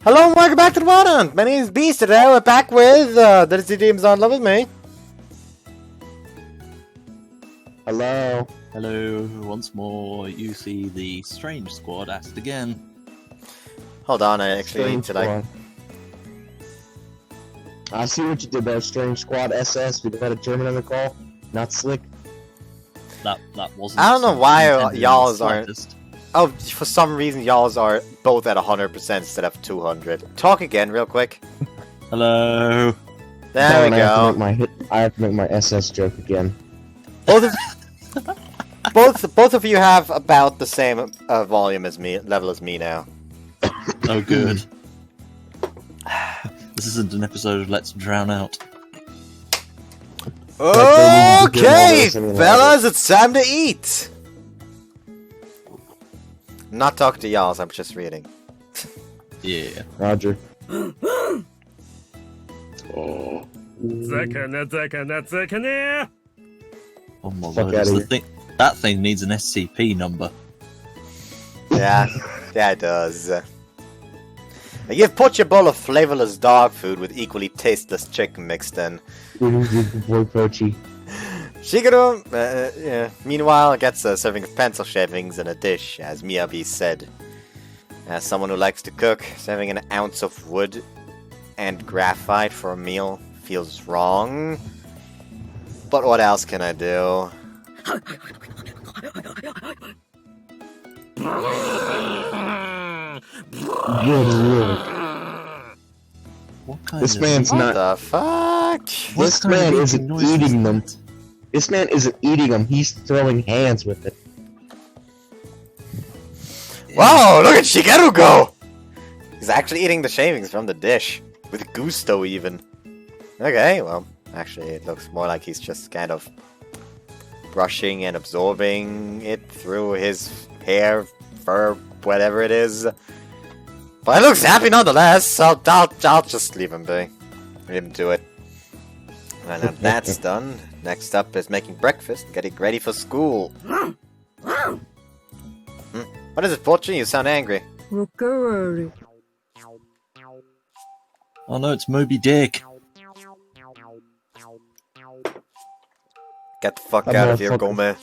Hello and welcome back to the Water Hunt. My name is Beast. Today we're back with the Ditzy team's on love with me. Hello. Hello, once more. You see the Strange Squad asked again. Hold on, I actually need to like... I see what you did there, Strange Squad SS. We got a German on the call. Not slick. That wasn't. I don't know why y'all's the aren't... slightest. Oh, for some reason y'all's are both at 100% instead of 200. Talk again real quick. Hello. There we go. I have to make my SS joke again. Both of you have about the same volume as me, level as me now. Oh, good. This isn't an episode of Let's Drown Out. Okay, fellas, it's time to eat. I'm not talking to y'all, I'm just reading. Yeah. Roger. Oh. Oh my Fuck god, outta it's the here. thing. That thing needs an SCP number. Yeah, it does. You've put your bowl of flavorless dog food with equally tasteless chicken mixed in. Boy Poachy. Shigeru, meanwhile, gets a serving of pencil shavings in a dish, as Miyabi said. As someone who likes to cook, serving an ounce of wood and graphite for a meal feels wrong. But what else can I do? What kind This of... man's What not. the fuck? This kind of man eating isn't noise is eating them. that? This man isn't eating them. He's throwing hands with it. Wow, look at Shigeru go! He's actually eating the shavings from the dish. With gusto, even. Okay, well, actually, it looks more like he's just kind of brushing and absorbing it through his hair, fur, whatever it is. But he looks happy nonetheless, so I'll just leave him be. Leave him to it. And now that's done. Next up is making breakfast, getting ready for school. What is it, Pochi? You sound angry. Oh no, it's Moby Dick. Get the fuck That out of here, motherfucker. Gome.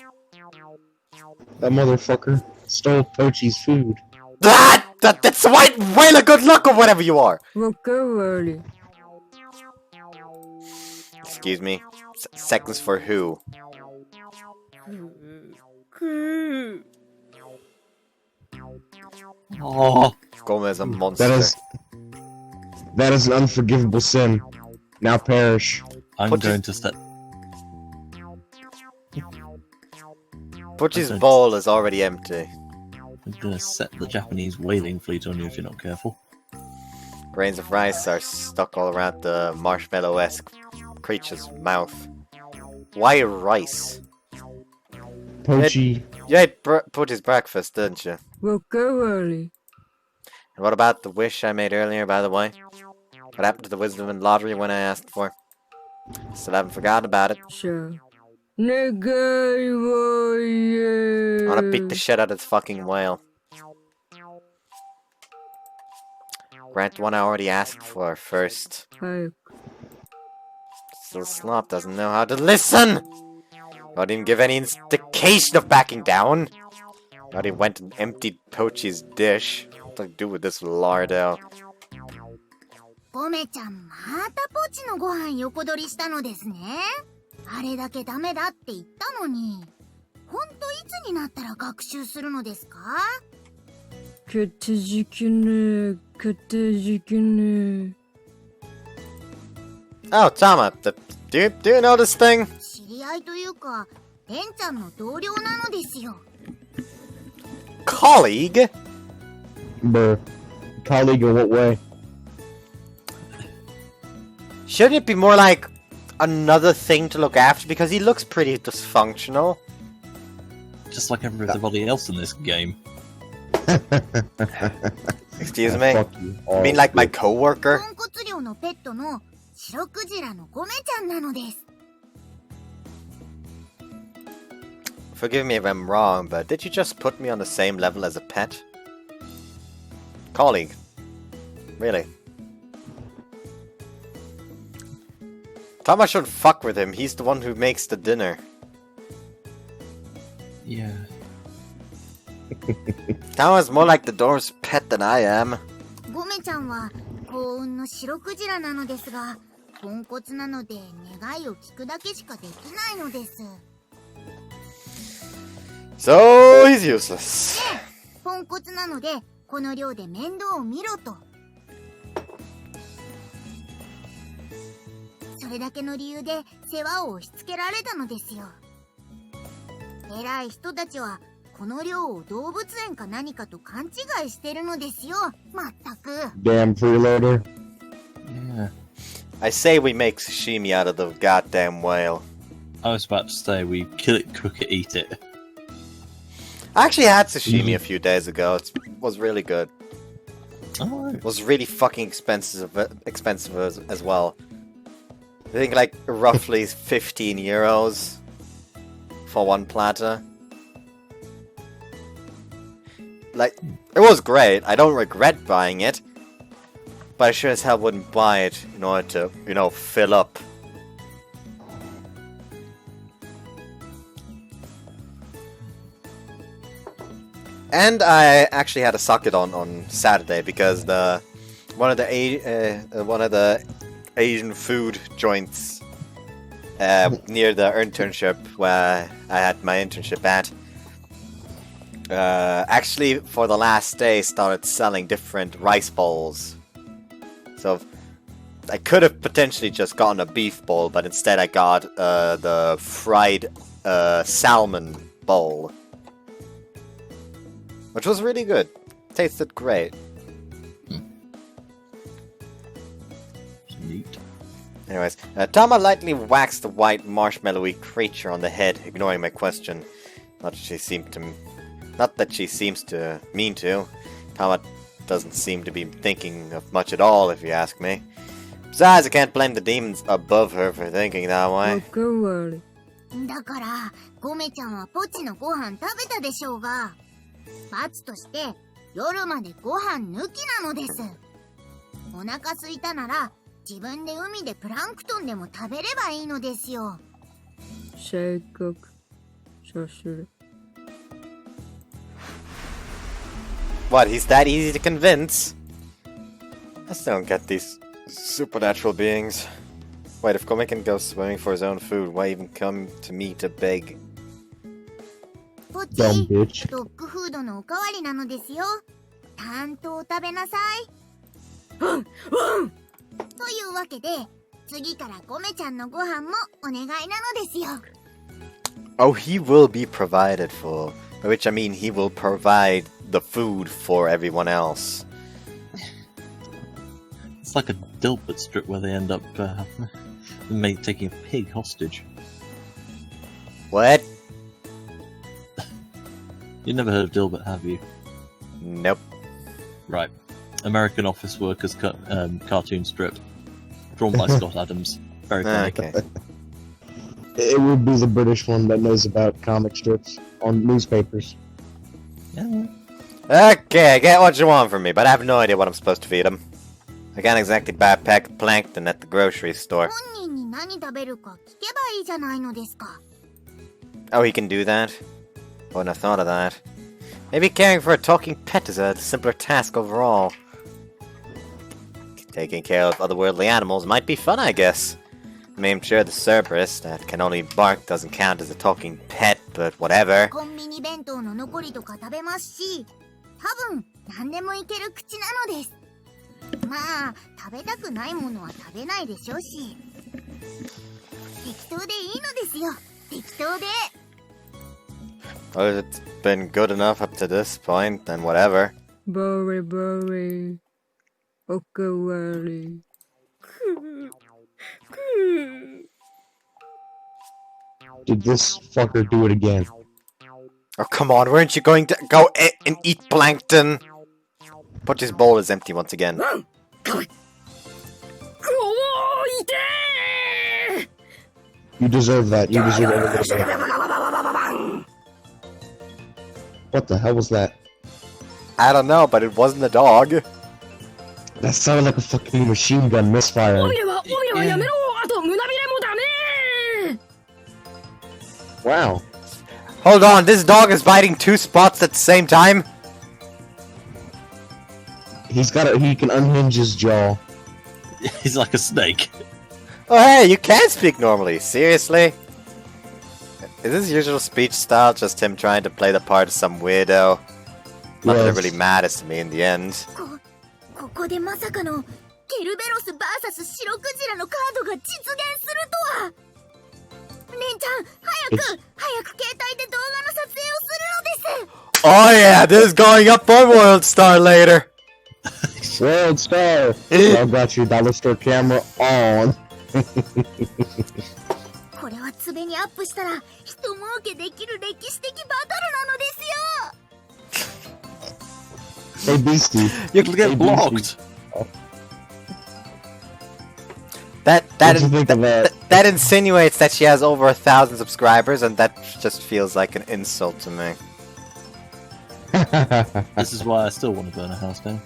That motherfucker stole Poachy's food. That's a white whale of good luck or whatever you are. Excuse me. Seconds for who? Oh, Gome is a monster. That is an unforgivable sin. Now perish. I'm What going to set. Pochi's bowl is already empty. I'm going to set the Japanese whaling fleet on you if you're not careful. Grains of rice are stuck all around the marshmallow-esque creature's mouth. Why rice? Poachy. You ate Pochi's breakfast, didn't you? And what about the wish I made earlier, by the way? What happened to the wisdom and lottery when I asked for? Still haven't forgotten about it. I wanna beat the shit out of this fucking whale. Grant one I already asked for first. Still Slop doesn't know how to listen! Not even give any indication of backing down. Not even went and emptied Pochi's dish. What do I do with this lardo? ゴメちゃん、またポチのご飯横取りしたのですね。あれだけダメだって言ったのに。ほんといつになったら学習するのですか？ Oh, Tama, do you know this thing? 知り合いというか、レンちゃんの同僚なのですよ。 Colleague? Bruh. Colleague in what way? Shouldn't it be more like another thing to look after? Because he looks pretty dysfunctional. Just like everybody else in this game. Excuse me? Fuck you. You mean like my coworker? 豚骨漁のペットの白クジラのゴメちゃんなのです。 Forgive me if I'm wrong, but did you just put me on the same level as a pet? Colleague. Really. Tama should fuck with him. He's the one who makes the dinner. Yeah. Tama's more like the dwarf's pet than I am. ゴメちゃんは幸運の白クジラなのですが、ポンコツなので願いを聞くだけしかできないのです。 So he's useless. ポンコツなのでこの寮で面倒を見ろと。それだけの理由で世話を押し付けられたのですよ。偉い人たちはこの寮を動物園か何かと勘違いしてるのですよ。まったく。 Damn freeloader. Yeah. I say we make sashimi out of the goddamn whale. I was about to say we kill it, cook it, eat it. I actually had sashimi a few days ago. It was really good. Oh. It was really fucking expensive as well. I think like roughly 15 euros for one platter. Like, it was great. I don't regret buying it. But I sure as hell wouldn't buy it in order to, you know, fill up. And I actually had a socket on Saturday because one of the Asian food joints near the internship where I had my internship at actually for the last day started selling different rice bowls. So I could have potentially just gotten a beef bowl, but instead I got the fried salmon bowl. Which was really good. Tasted great. Neat. Anyways, Tama lightly waxed the white marshmallowy creature on the head, ignoring my question. Not that she seems to mean to. Tama doesn't seem to be thinking of much at all, if you ask me. Besides, I can't blame the demons above her for thinking that way. だから、ゴメちゃんはポチのご飯食べたでしょうが、罰として夜までご飯抜きなのです。お腹空いたなら自分で海でプランクトンでも食べればいいのですよ。せっかくさする。What, he's that easy to convince? I still don't get these supernatural beings. Wait, if Gome can go swimming for his own food, why even come to me to beg? ポチ、 Dumb bitch. ドッグフードのおかわりなのですよ。ちゃんと食べなさい。というわけで、次からゴメちゃんのご飯もお願いなのですよ。Oh, he will be provided for. By which I mean he will provide the food for everyone else. It's like a Dilbert strip where they end up taking a pig hostage. What? You never heard of Dilbert, have you? Nope. Right. American office workers cartoon strip. Drawn by Scott Adams. Very funny. Okay. It would be the British one that knows about comic strips on newspapers. Yeah. Okay, I get what you want from me, but I have no idea what I'm supposed to feed him. I can't exactly buy a pack of plankton at the grocery store. 本人に何食べるか聞けばいいじゃないのですか。Oh, he can do that? Wouldn't have thought of that. Maybe caring for a talking pet is a simpler task overall. Taking care of otherworldly animals might be fun, I guess. I mean, I'm sure the Cerberus that can only bark doesn't count as a talking pet, but whatever. コンビニ弁当の残りとか食べますし、多分何でもいける口なのです。まあ、食べたくないものは食べないでしょうし。適当でいいのですよ。適当で。Well, it's been good enough up to this point, then whatever. ボリボリ。おかわり。Did this fucker do it again? Oh, come on, weren't you going to go and eat plankton? Poch's bowl is empty once again. You deserve that. You deserve every bit of that. What the hell was that? I don't know, but it wasn't a dog. That sounded like a fucking machine gun misfire. 尾びれはやめろ。あと胸びれもダメ。 Wow. Hold on, this dog is biting 2 spots at the same time? He can unhinge his jaw. He's like a snake. Oh hey, you can speak normally, seriously? Is his usual speech style just him trying to play the part of some weirdo? Not that it really matters to me in the end. ここでまさかのケルベロス VS 白クジラのカードが実現するとは。レンちゃん、早く携帯で動画の撮影をするのです。 Oh yeah, this is going up on World Star later! World Star! I've got your dollar store camera on. これはツベにアップしたら人儲けできる歴史的バトルなのですよ。 Hey Beastie. You can get Hey, blocked. That insinuates that she has over 1,000 subscribers, and that just feels like an insult to me. This is why I still want to burn a house down.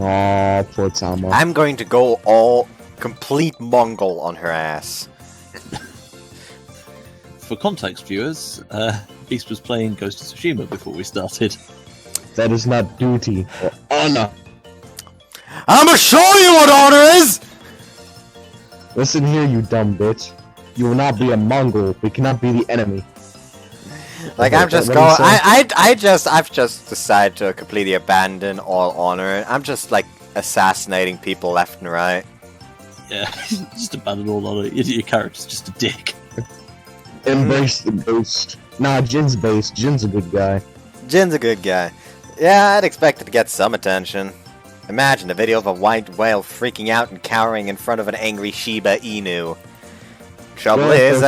Aw, poor Tama. I'm going to go all complete Mongol on her ass. For context, viewers, Beast was playing Ghost of Tsushima before we started. That is not duty or honor. I'ma show you what honor is! Listen here, you dumb bitch. You will not be a Mongol. We cannot be the enemy. Like, I'm just going. I've just decided to completely abandon all honor. I'm just like assassinating people left and right. Yeah, just abandon all on it. Your character's just a dick. Embrace the ghost. Nah, Jin's based. Jin's a good guy. Jin's a good guy. Yeah, I'd expect it to get some attention. Imagine a video of a white whale freaking out and cowering in front of an angry Shiba Inu. Trouble is,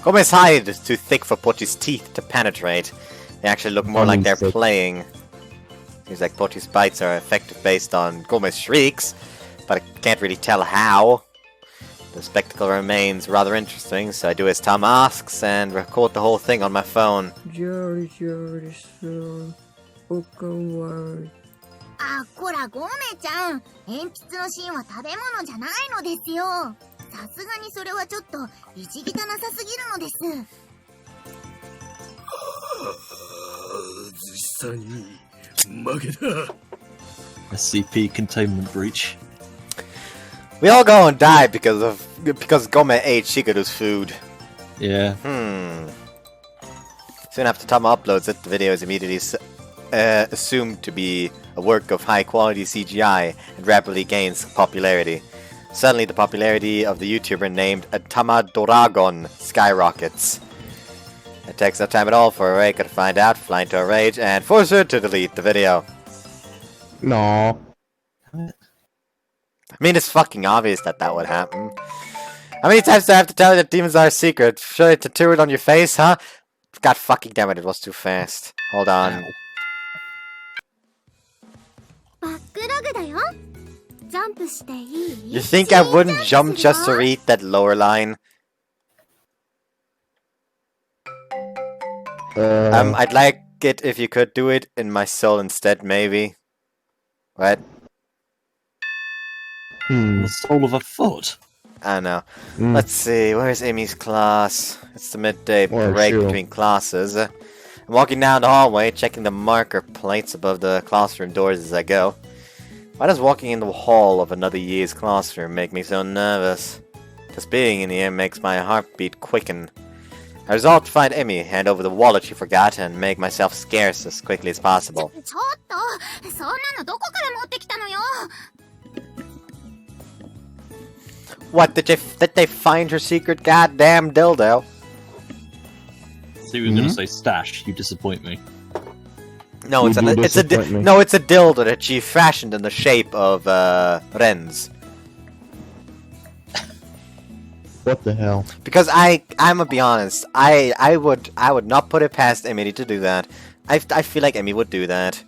Gome's hide is too thick for Pochi's teeth to penetrate. They actually look more like they're playing. Seems like Pochi's bites are effective based on Gome's shrieks, but I can't really tell how. The spectacle remains rather interesting, so I do as Tom asks and record the whole thing on my phone. あ、こらゴメちゃん、鉛筆の芯は食べ物じゃないのですよ。さすがにそれはちょっと意地汚さすぎるのです。実際に負けた。 SCP containment breach. We all go and die because Gome ate Shigeru's food. Yeah. Soon after Tama uploads it, the video is immediately assumed to be a work of high-quality CGI and rapidly gains popularity. Suddenly, the popularity of the YouTuber named Tama Doragon skyrockets. It takes no time at all for Reika to find out, fly into a rage, and force her to delete the video. No. I mean, it's fucking obvious that that would happen. How many times do I have to tell you that demons are a secret? Show it tattoo it on your face, huh? God fucking damn it, it was too fast. Hold on. バックログだよ。ジャンプしていい？ You think I wouldn't jump just to read that lower line? I'd like it if you could do it in my soul instead, maybe. What? The soul of a foot. I don't know. Let's see, where's Amy's class? It's the midday break between classes. I'm walking down the hallway, checking the marker plates above the classroom doors as I go. Why does walking in the hall of another year's classroom make me so nervous? Just being in here makes my heartbeat quicken. I resolve to find Emmy, hand over the wallet she forgot, and make myself scarce as quickly as possible. ちょっと、そんなのどこから持ってきたのよ。 What, did they find her secret goddamn dildo? So you were going to say stash, you disappoint me. No, it's a dildo that she fashioned in the shape of Ren's. What the hell? Because I'm gonna be honest, I would not put it past Emily to do that. I feel like Emmy would do that.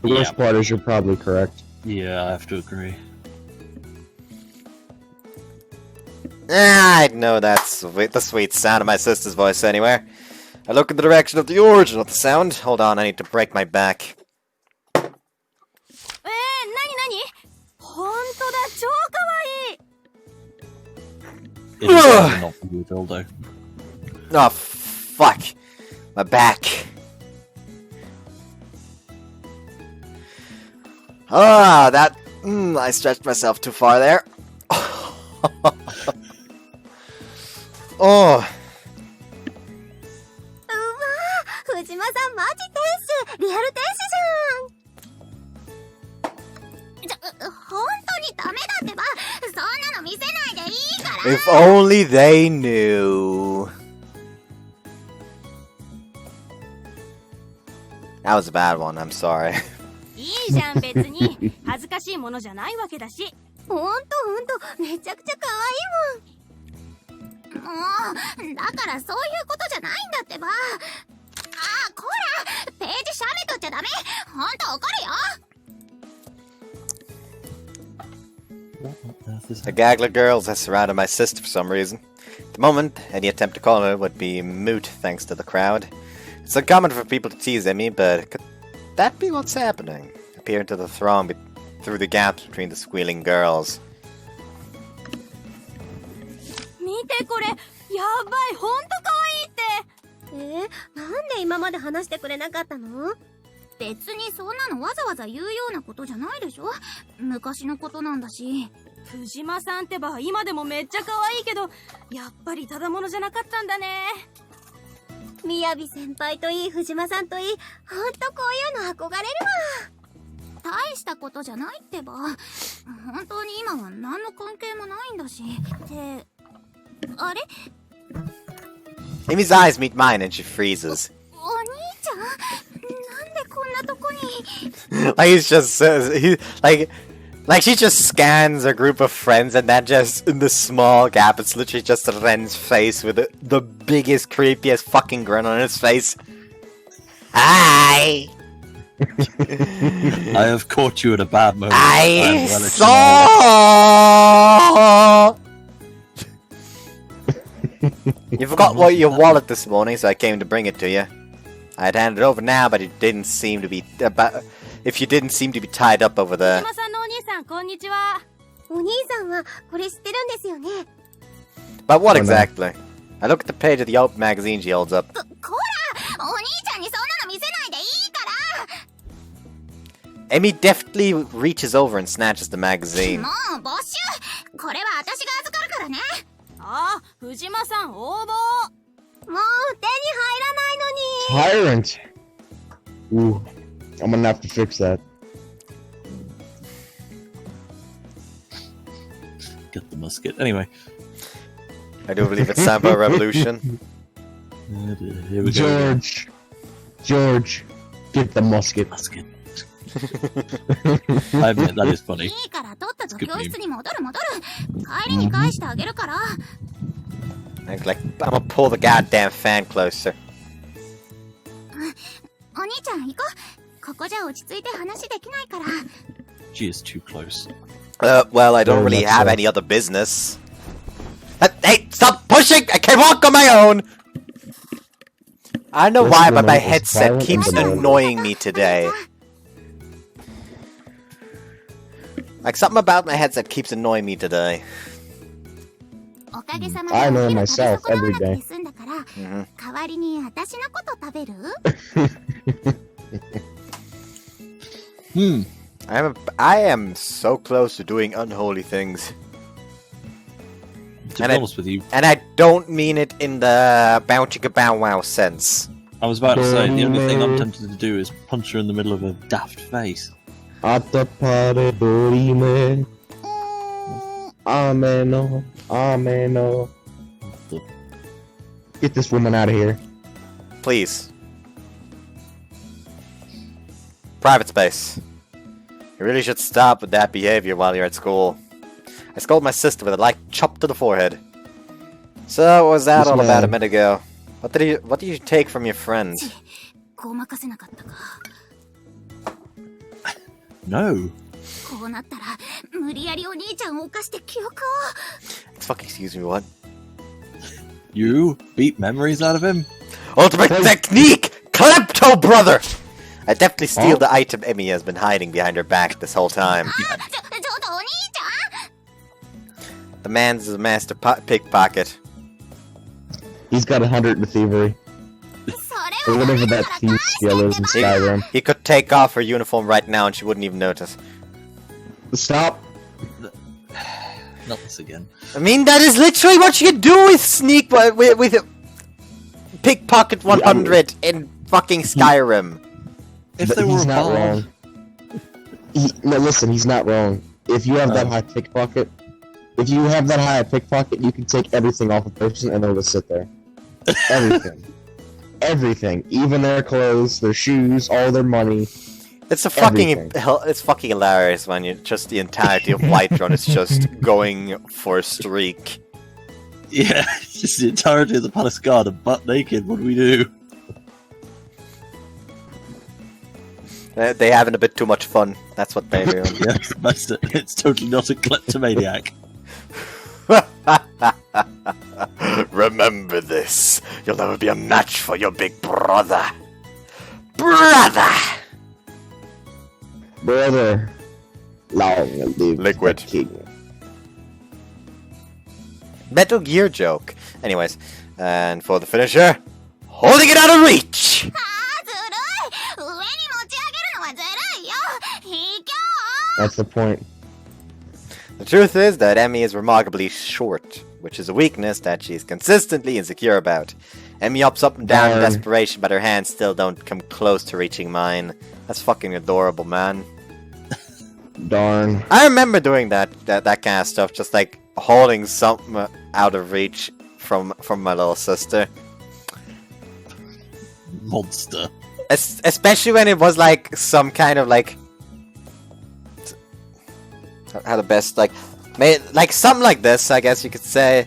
The worst part is you're probably correct. Yeah, I have to agree. I know that's the sweet sound of my sister's voice anywhere. I look in the direction of the origin of the sound. Hold on, I need to break my back. 何 It is definitely not for you, dildo. Oh, fuck. My back. Ah, that... I stretched myself too far there. Oh. 藤間さんマジ天使リアル天使じゃん本当にダメだってばそんなの見せないでいいから If only they knew. That was a bad one, I'm sorry. いいじゃん別に恥ずかしいものじゃないわけだし。ほんとめちゃくちゃ可愛いもんもうだからそういうことじゃないんだってばこらページしゃべとっちゃダメほんと怒るよ The Gagler girls have surrounded my sister for some reason. At the moment, any attempt to call her would be moot thanks to the crowd. It's uncommon for people to tease Emmy, but could that be what's happening? Appear into the throng through the gaps between the squealing girls. 見てこれ、やばい、ほんと可愛いって。なんで今まで話してくれなかったの？別にそんなのわざわざ言うようなことじゃないでしょ？昔のことなんだし。藤間さんってば今でもめっちゃ可愛いけど、やっぱりただものじゃなかったんだね。みやび先輩といい藤間さんといい、ほんとこういうの憧れるわ。大したことじゃないってば。本当に今は何の関係もないんだし。ってあれ Emmy's eyes meet mine and she freezes. お兄ちゃんなんでこんなとこに Like he's just like she just scans a group of friends and then just in the small gap it's literally just Ren's face with the biggest creepiest fucking grin on his face. Hi. I have caught you at a bad moment. I well saw. You forgot your wallet this morning, so I came to bring it to you. I had handed it over now, but it didn't seem to be if you didn't seem to be tied up over there. 藤間さんのお兄さん、こんにちは。お兄さんはこれ知ってるんですよね。 But what exactly? I look at the page of the old magazine she holds up. こらお兄ちゃんにそんなの見せないでいいから Emmy deftly reaches over and snatches the magazine. もう没収これは私が預かるからねああ、藤間さん応募。もう手に入らないのに Tyrant! Ooh, I'm gonna have to fix that. Get the musket. Anyway. I do believe it's Sambo Revolution. Here we go. George, get the musket. Musket. I admit, that is funny. いいからとっとと教室に戻る帰りに返してあげるから I'm gonna pull the goddamn fan closer. お兄ちゃん行こうここじゃ落ち着いて話できないから She is too close. Well, I don't Very really much have so. any other business. Hey, stop pushing! I can walk on my own! I don't know This why, is but the my most headset violent keeps in the world. annoying me today. Like, something about my headset keeps annoying me today. おかげさまで I お know 昼食べ myself 損なわな every くて day. 済んだから Mhm. 代わりに私のこと食べる I am so close to doing unholy things. To And be I- honest with you, And I don't mean it in the bow chicka bow wow sense. I was about to say, the only thing I'm tempted to do is punch her in the middle of a daft face. At the party, booty man. Ameno. Get this woman out of here. Please. Private space. You really should stop with that behavior while you're at school. I scolded my sister with a light chop to the forehead. So, what was that Yes, all about a ma'am. minute ago? What did you take from your friend? ごまかせなかったか No. こうなったら無理やりお兄ちゃんを犯して記憶を Fuck, excuse me, what? You beat memories out of him? Ultimate technique! Klepto brother! I definitely steal Oh. the item Emmy has been hiding behind her back this whole time. ちょっとお兄ちゃん The man's a master pickpocket. He's got 100 in thievery. それ Or はダ whatever メだ that から thief 返して skill っ is て in ば Skyrim. He could take off her uniform right now and she wouldn't even notice. Stop. Not this again. I mean, that is literally what you can do with sneak with pickpocket 100 in fucking Skyrim. If But they were he's a not bard, wrong. No, listen, he's not wrong. If you have that high pickpocket, you can take everything off a person and they'll just sit there. Everything. Everything. Even their clothes, their shoes, all their money. It's a fucking Everything. it's fucking hilarious when you just the entirety of Whiterun is just going for a streak. yeah, just the entirety of the palace guard are butt naked. What do we do? They having a bit too much fun. That's what they do. Yes, master, it's totally not a kleptomaniac. Remember this. You'll never be a match for your big brother. Brother! Brother, long live Liquid. the king. Metal Gear joke. Anyways, and for the finisher, holding it out of reach! あーずるい上に持ち上げるのはずるいよ卑怯 That's the point. The truth is that Emmy is remarkably short, which is a weakness that she's consistently insecure about. Emmy hops up and down in Darn. desperation, but her hands still don't come close to reaching mine. That's fucking adorable, man. Darn. I remember doing that kind of stuff, just like holding something out of reach from my little sister. Monster. Especially when it was like some kind of like how the best like something like this, I guess you could say.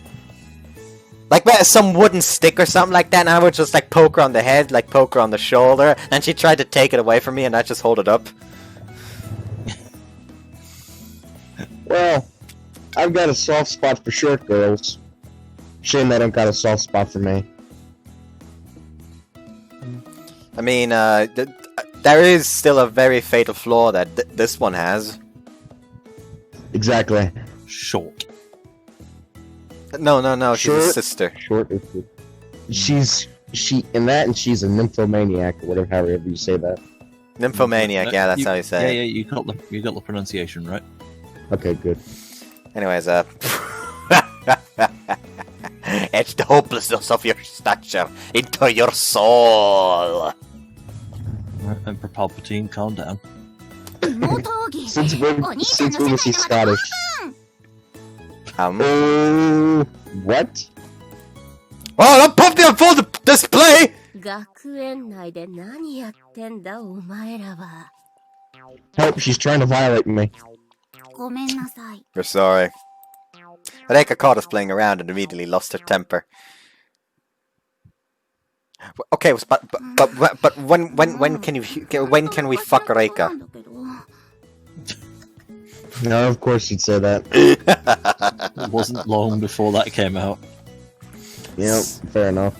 Like some wooden stick or something like that, and I would just like poke her on the head, like poke her on the shoulder, and she tried to take it away from me, and I just hold it up. Well, I've got a soft spot for short girls. Shame they don't got a soft spot for me. I mean, there is still a very fatal flaw that this one has. Exactly. Short. No, she's a Short. sister. Short is good. She's and she's a nymphomaniac or whatever, however you say that. Nymphomaniac, yeah, that's how you say Yeah, it. you got the pronunciation right. Okay, good. Anyways, etch the hopelessness of your stature into your soul. Emperor Palpatine, calm down. 妹奥義 Since when お兄ちゃん since の when 世 was he 界でまた Scottish? Oh, What? don't pump them for the display! 学園内で何やってんだお前らは。 Help! She's trying to violate me. ごめんなさい We're sorry. Reika caught us playing around and immediately lost her temper. Okay, but when can we fuck Reika? なんだけど No, of course you'd say that. It wasn't long before that came out. Yep, fair enough.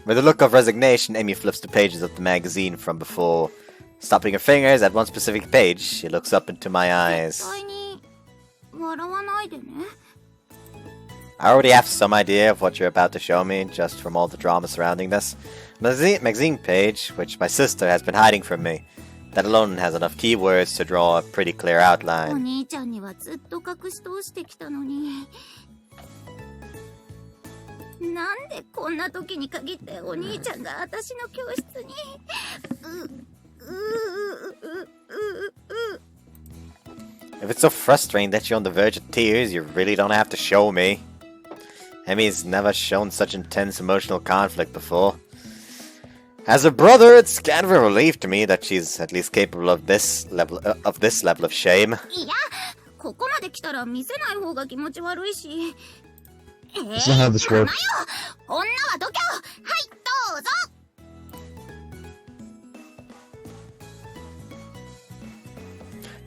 With a look of resignation, Amy flips the pages of the magazine from before. Stopping her fingers at one specific page, she looks up into my 絶 eyes. 対に笑わないでね I already have some idea of what you're about to show me, just from all the drama surrounding this. Magazine page, which my sister has been hiding from me. That alone has enough keywords to draw a pretty clear お outline. 兄ちゃんにはずっと隠し通してきたのになんでこんな時に限ってお兄ちゃんが私の教室に If it's so frustrating that you're on the verge of tears, you really don't have to show me. Emmy's never shown such intense emotional conflict before. As a brother, it's kind of a relief to me that she's at least capable of this level of shame. いやここまで来たら見せない方が気持ち悪いし That's not how this works. 女は度胸はいどうぞ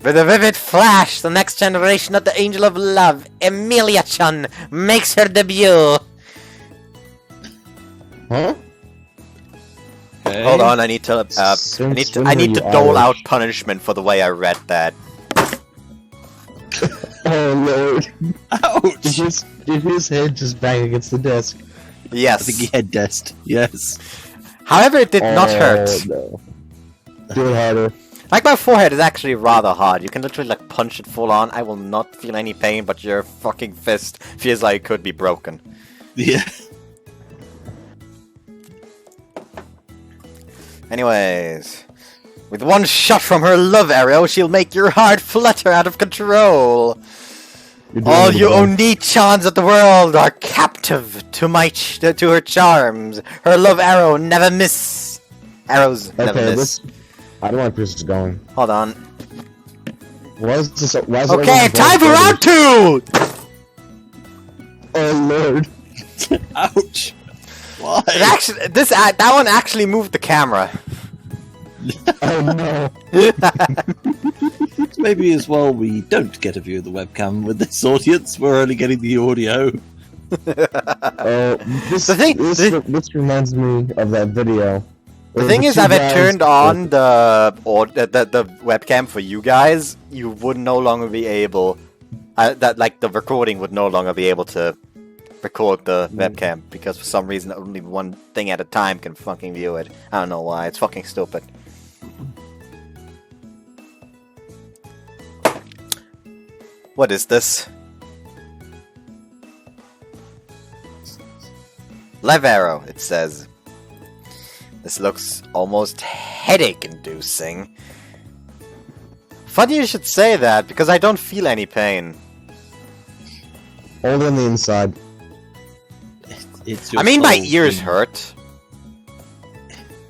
With a vivid flash, the next generation of the Angel of Love, Emilia-chan, makes her debut. Huh? Hold on, I need to I need to dole out punishment for the way I read that. Oh lord! Ouch! Did his head just bang against the desk? I Yes. think he head dest. Yes. However, it did not hurt. No. Do it harder. Like, my forehead is actually rather hard. You can literally, like, punch it full on. I will not feel any pain, but your fucking fist feels like it could be broken. Yeah. Anyways, with one shot from her love arrow, she'll make your heart flutter out of control. You're doing All it you again. Oni-chans of the world are captive to to her charms. Her love arrow never miss. Arrows never Okay, miss. I don't like where this is going. Hold on. Why is this? Why is Okay, everyone time for going round 2! Oh lord! Ouch. Why? It actually, that one actually moved the camera. Oh no! Maybe as well we don't get a view of the webcam with this audience. We're only getting the audio. Oh, this The thing- this reminds me of that video. The where thing is, two if it guys- turned on the webcam for you guys, you would no longer be able. The recording would no longer be able to record the webcam because for some reason only one thing at a time can fucking view it. I don't know why. It's fucking stupid. What is this? Left arrow, it says. This looks almost headache-inducing. Funny you should say that, because I don't feel any pain. Hold on the inside. It's I mean, my soul ears being- hurt.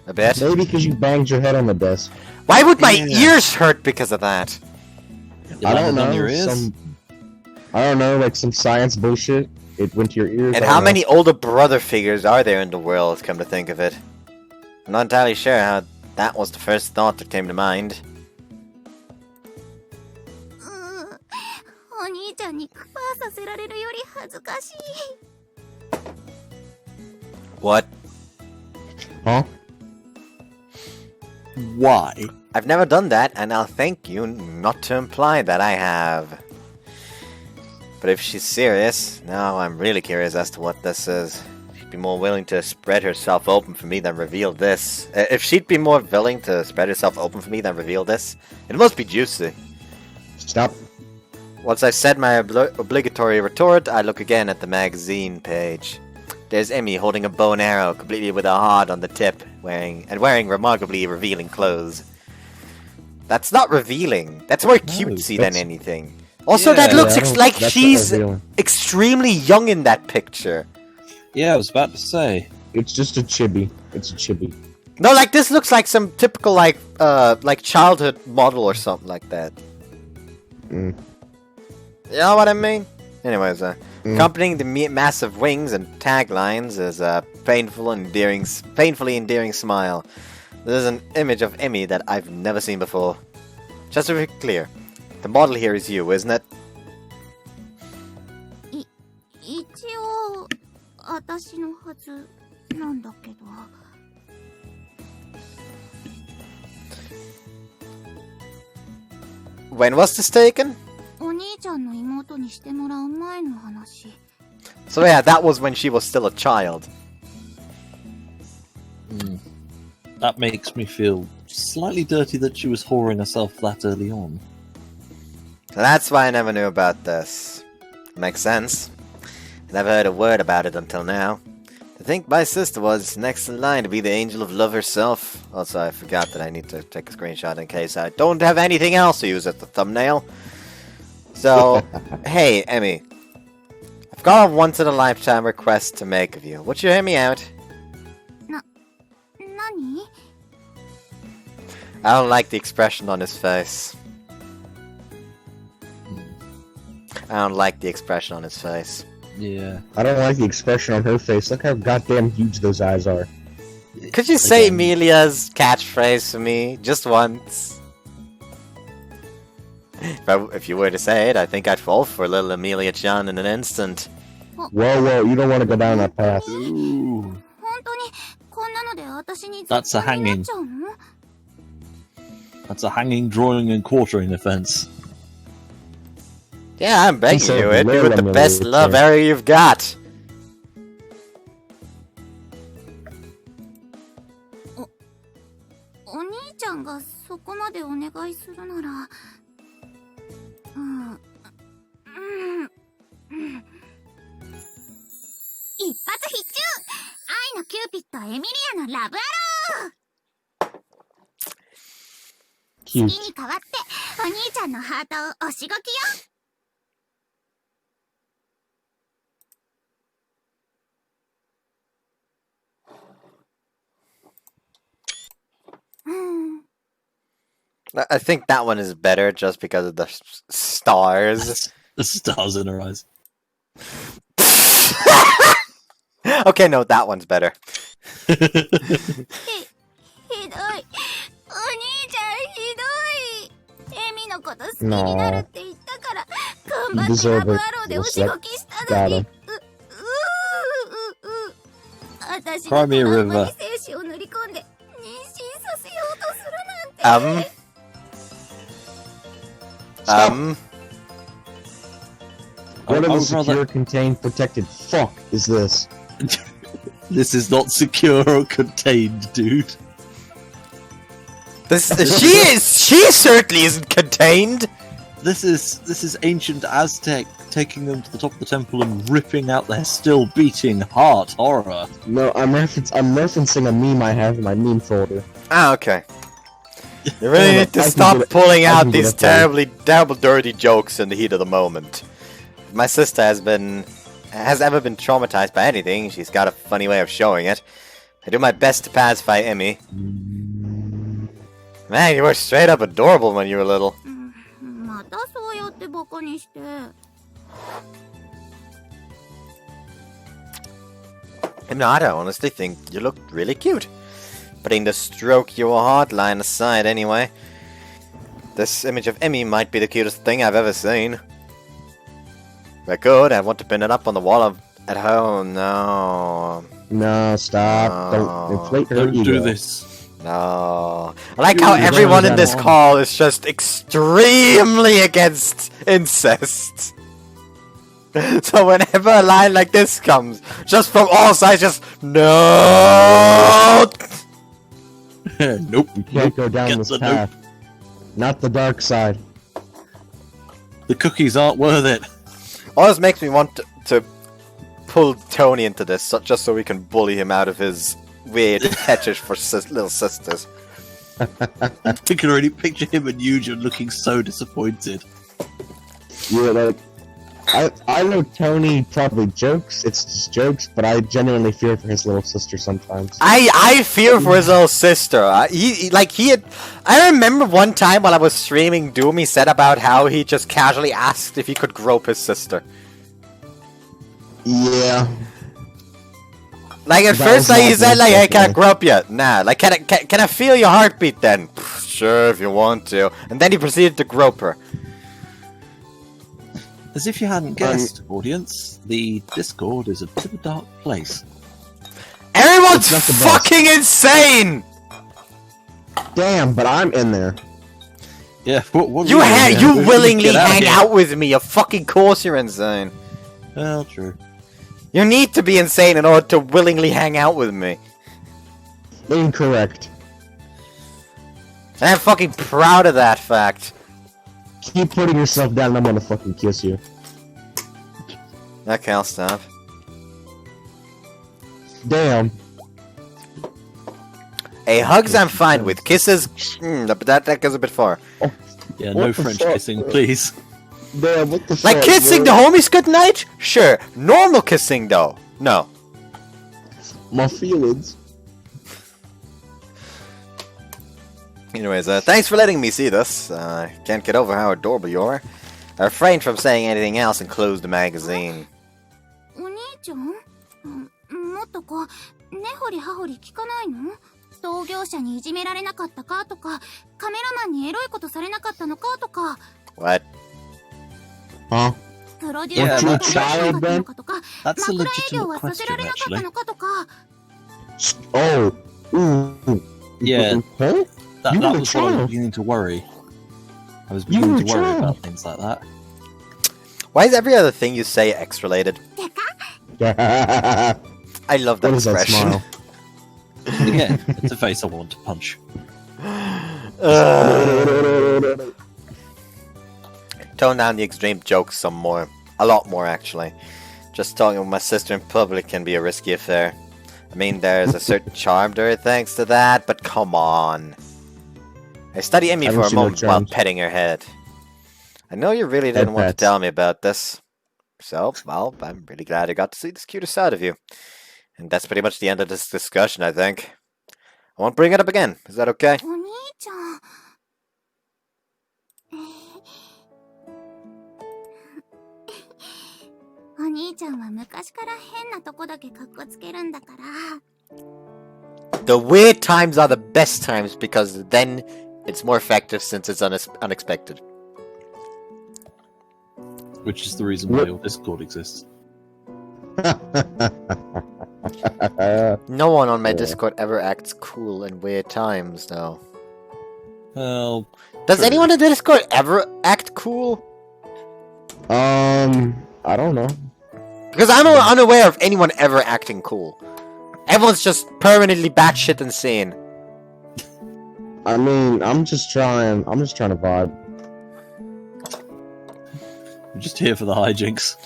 A bit. Maybe because you banged your head on the desk. Why would my Yeah. ears hurt because of that? You I landed don't on know. your ears? I don't know, like some science bullshit. It went to your ears. And I how don't know. many older brother figures are there in the world, come to think of it? I'm not entirely sure how that was the first thought that came to mind. お兄ちゃんにクパーさせられるより恥ずかしい。 What? Huh? Why? I've never done that, and I'll thank you not to imply that I have. But if she's serious, now I'm really curious as to what this is. She'd be more willing to spread herself open for me than reveal this. If she'd be more willing to spread herself open for me than reveal this, it must be juicy. Stop. Once I've said my obligatory retort, I look again at the magazine page. There's Emmy holding a bow and arrow, completely with a heart on the tip, wearing remarkably revealing clothes. That's not revealing. That's more cutesy than that's- anything. Also, Yeah, that looks Yeah, I don't- like that's not she's revealing. extremely young in that picture. Yeah, I was about to say. It's just a chibi. It's a chibi. No, like this looks like some typical like childhood model or something like that. Mm. You know what I mean? Anyways, Mm. accompanying the massive wings and taglines is a painfully endearing smile. This is an image of Emmy that I've never seen before. Just to be clear, the model here is you, isn't it? 一応、私のはずなんだけど。 When was this taken? お兄ちゃんの妹にしてもらう前の話。 So yeah, that was when she was still a child. That makes me feel slightly dirty that she was whoring herself that early on. That's why I never knew about this. Makes sense. I never heard a word about it until now. I think my sister was next in line to be the angel of love herself. Also, I forgot that I need to take a screenshot in case I don't have anything else to use as the thumbnail. So, hey, Emmy. I've got a once-in-a-lifetime request to make of you. Would you hear me out? 何？ I don't like the expression on his face. I don't like the expression on his face. Yeah. I don't like the expression on her face. Look how goddamn huge those eyes are. Could you say Again. Emilia's catchphrase for me, just once? If you were to say it, I think I'd fall for little Emilia-chan in an instant. Whoa, whoa, you don't want to go down that path. Ooh. 本当にこんなので私に That's a 絶対になっ hanging. ちゃうの？ That's a hanging, drawing, and quartering offence. Yeah, I'm begging said you, hit me with the Lil best Emulator. love area you've got. お兄ちゃんがそこまでお願いするなら、一発必中。愛のキューピッドエミリアのラブアロー。次 Cute. に代わってお兄ちゃんのハートを押しごきよ。I think that one is better just because of the stars. The stars in her eyes. Okay, no, that one's better. ひどい。お兄ちゃんひどい。エミのこと好きになるって言ったから、頑張ってラブアローで押しごきしたのに。私のあんまり精子を塗り込んで妊娠させようとするなんて。What I of the would secure, rather- contained, protected fuck is this? This is not secure or contained, dude. She certainly isn't contained. This is ancient Aztec taking them to the top of the temple and ripping out their still beating heart horror. No, I'm referencing a meme I have in my meme folder. Ah, okay. You really Yeah, need to I can stop get it. pulling I out can get these it for you. terrible, dirty jokes in the heat of the moment. If my sister has ever been traumatized by anything, she's got a funny way of showing it. I do my best to pacify Emmy. Man, you were straight up adorable when you were little. またそうやってバカにして。No, I honestly think you look really cute. Putting the stroke your heart line aside anyway. This image of Emmy might be the cutest thing I've ever seen. If I could, I'd want to pin it up on the wall at home. No. No, stop. Don't inflate her Don't ego. do this. No. I like how Dude, everyone in that this one. call is just extremely against incest. So whenever a line like this comes, just from all sides, just no. Nope. You can't go down Get this the path. Not the dark side. The cookies aren't worth it. All this makes me want to pull Tony into this, just so we can bully him out of his weird fetish for little sisters. I can already picture him and Eugen looking so disappointed. You're like, I know Tony probably jokes, it's just jokes, but I genuinely fear for his little sister sometimes. I fear for his little sister. I remember one time while I was streaming Doom, he said about how he just casually asked if he could grope his sister. Yeah. Like at That first, was like he not said, like I definitely. can't grope you. Nah, like can I feel your heartbeat then? Pff, sure, if you want to. And then he proceeded to grope her. As if you hadn't guessed, audience, the Discord is a bit of a dark place. Everyone's It's not the best. fucking insane. Damn, but I'm in there. Yeah, what You really- willingly Get out of hang here. out with me. Of fucking course you're insane. Well, true. You need to be insane in order to willingly hang out with me. Incorrect. And I'm fucking proud of that fact. Keep putting yourself down and I'm gonna fucking kiss you. Okay, I'll stop. Damn. Hey, hugs I'm fine with. Kisses, but that goes a bit far. Yeah, What no the French fuck? kissing, please. Damn, what the Like fuck, kissing bro? the homies goodnight? Sure. Normal kissing though? No. My feelings. Anyways, thanks for letting me see this. Can't get over how adorable you are. I refrained from saying anything else and closed the magazine. お兄ちゃん、もっとこう根掘り葉掘り聞かないの？同業者にいじめられなかったかとか、カメラマンにエロいことされなかったのかとか、 What? Huh? プロデューサーがされなかったのかとか、 That's a 枕営業 legitimate はさせら question, れなかった actually. のかとか。 Oh. Ooh. Yeah. Huh? That You were a was what I was child. beginning to worry. I was You beginning were to a worry child. about things like that. Why is every other thing you say X-related? I love that What is that expression. smile? Again, it's a face I want to punch. Tone down the extreme jokes some more. A lot more, actually. Just talking with my sister in public can be a risky affair. I mean, there's a certain charm to her thanks to that, but come on. I study Emmy Haven't for a seen no moment while charms. petting her head. I know you really didn't want to pets. tell me about this. So, well, I'm really glad I got to see this cuter side of you. And that's pretty much the end of this discussion, I think. I won't bring it up again. Is that okay? お兄ちゃん。お兄ちゃんは昔から変なとこだけカッコつけるんだから。The weird times are the best times because then it's more effective since it's unexpected. Which is the reason why your Discord exists. No one on my Yeah. Discord ever acts cool in weird times, though. Well, Does true. anyone in the Discord ever act cool? I don't know. Because I'm unaware of anyone ever acting cool. Everyone's just permanently batshit insane. I mean, I'm just trying to vibe. I'm just here for the hijinks.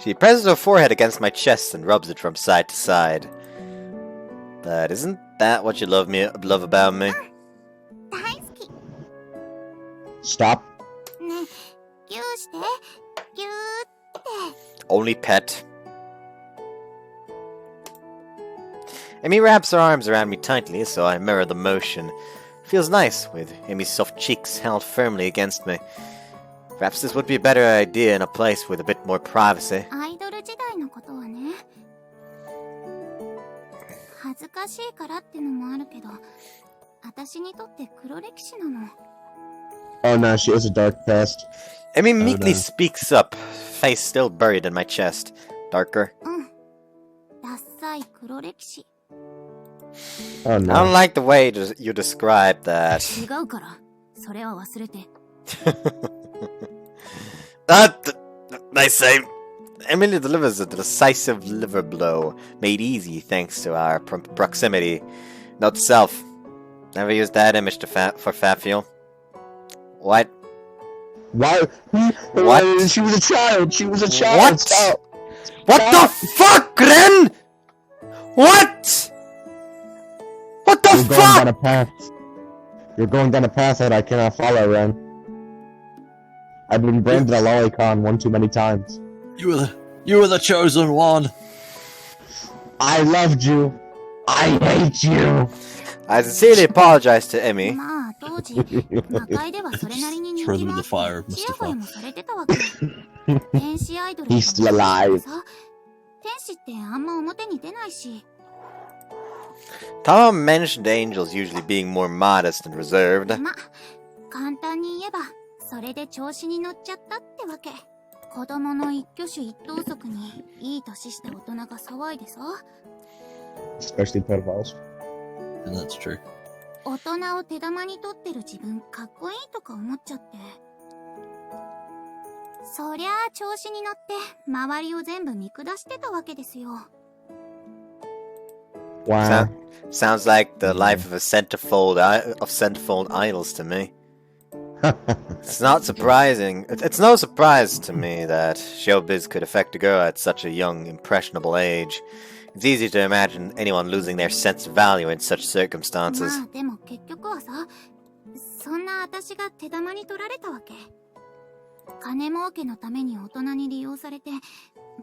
She presses her forehead against my chest and rubs it from side to side. But isn't that what you love about me? 大好き。 Stop. ね、ギューして。ギューって。 Only pet. Emmy wraps her arms around me tightly, so I mirror the motion. Feels nice, with Emmy's soft cheeks held firmly against me. Perhaps this would be a better idea in a place with a bit more privacy. アイドル時代のことはね。恥ずかしいからってのもあるけど、私にとって黒歴史なの。 Oh no, she is a dark past. Emmy meekly no. speaks up, face still buried in my chest. Darker. うん。ダッサい黒歴史。 Oh I don't no. like the way you describe that. 違うから、それは忘れて。 I say, Emily delivers a decisive liver blow, made easy thanks to our proximity. Note to self, never use that image for fat fuel. What? Why? What? She was a child. She was a child. What? Stop. What the fuck, Ren? What? What the You're going down fuck? a path. You're going down a path that I cannot follow, Ren. I've been branded a lolicon one too many times. You were the chosen one. I loved you. I hate you. I sincerely apologize to Emmy. まあ当時、魔界ではそれなりに人 Throw 気 them も in あ the fire っ of て、ちやほや Mustafa. もされてたわけ。天使アイドル He's still alive. さ、天使ってあんま表に出ないし。 Tom mentioned angels usually being more modest and reserved. ま、簡単に言えば、それで調子に乗っちゃったってわけ。子供の一挙手一投足にいい年した大人が騒いでさ。 Especially pedophiles. And that's true. 大人を手玉に取ってる自分かっこいいとか思っちゃって。そりゃあ調子に乗って周りを全部見下してたわけですよ。 Wow. Sounds like the life of centerfold idols to me. It's not surprising. It's no surprise to me that showbiz could affect a girl at such a young, impressionable age. It's easy to imagine anyone losing their sense of value in such circumstances. まあでも結局はさ、そんな私が手玉に取られたわけ。金儲けのために大人に利用されて、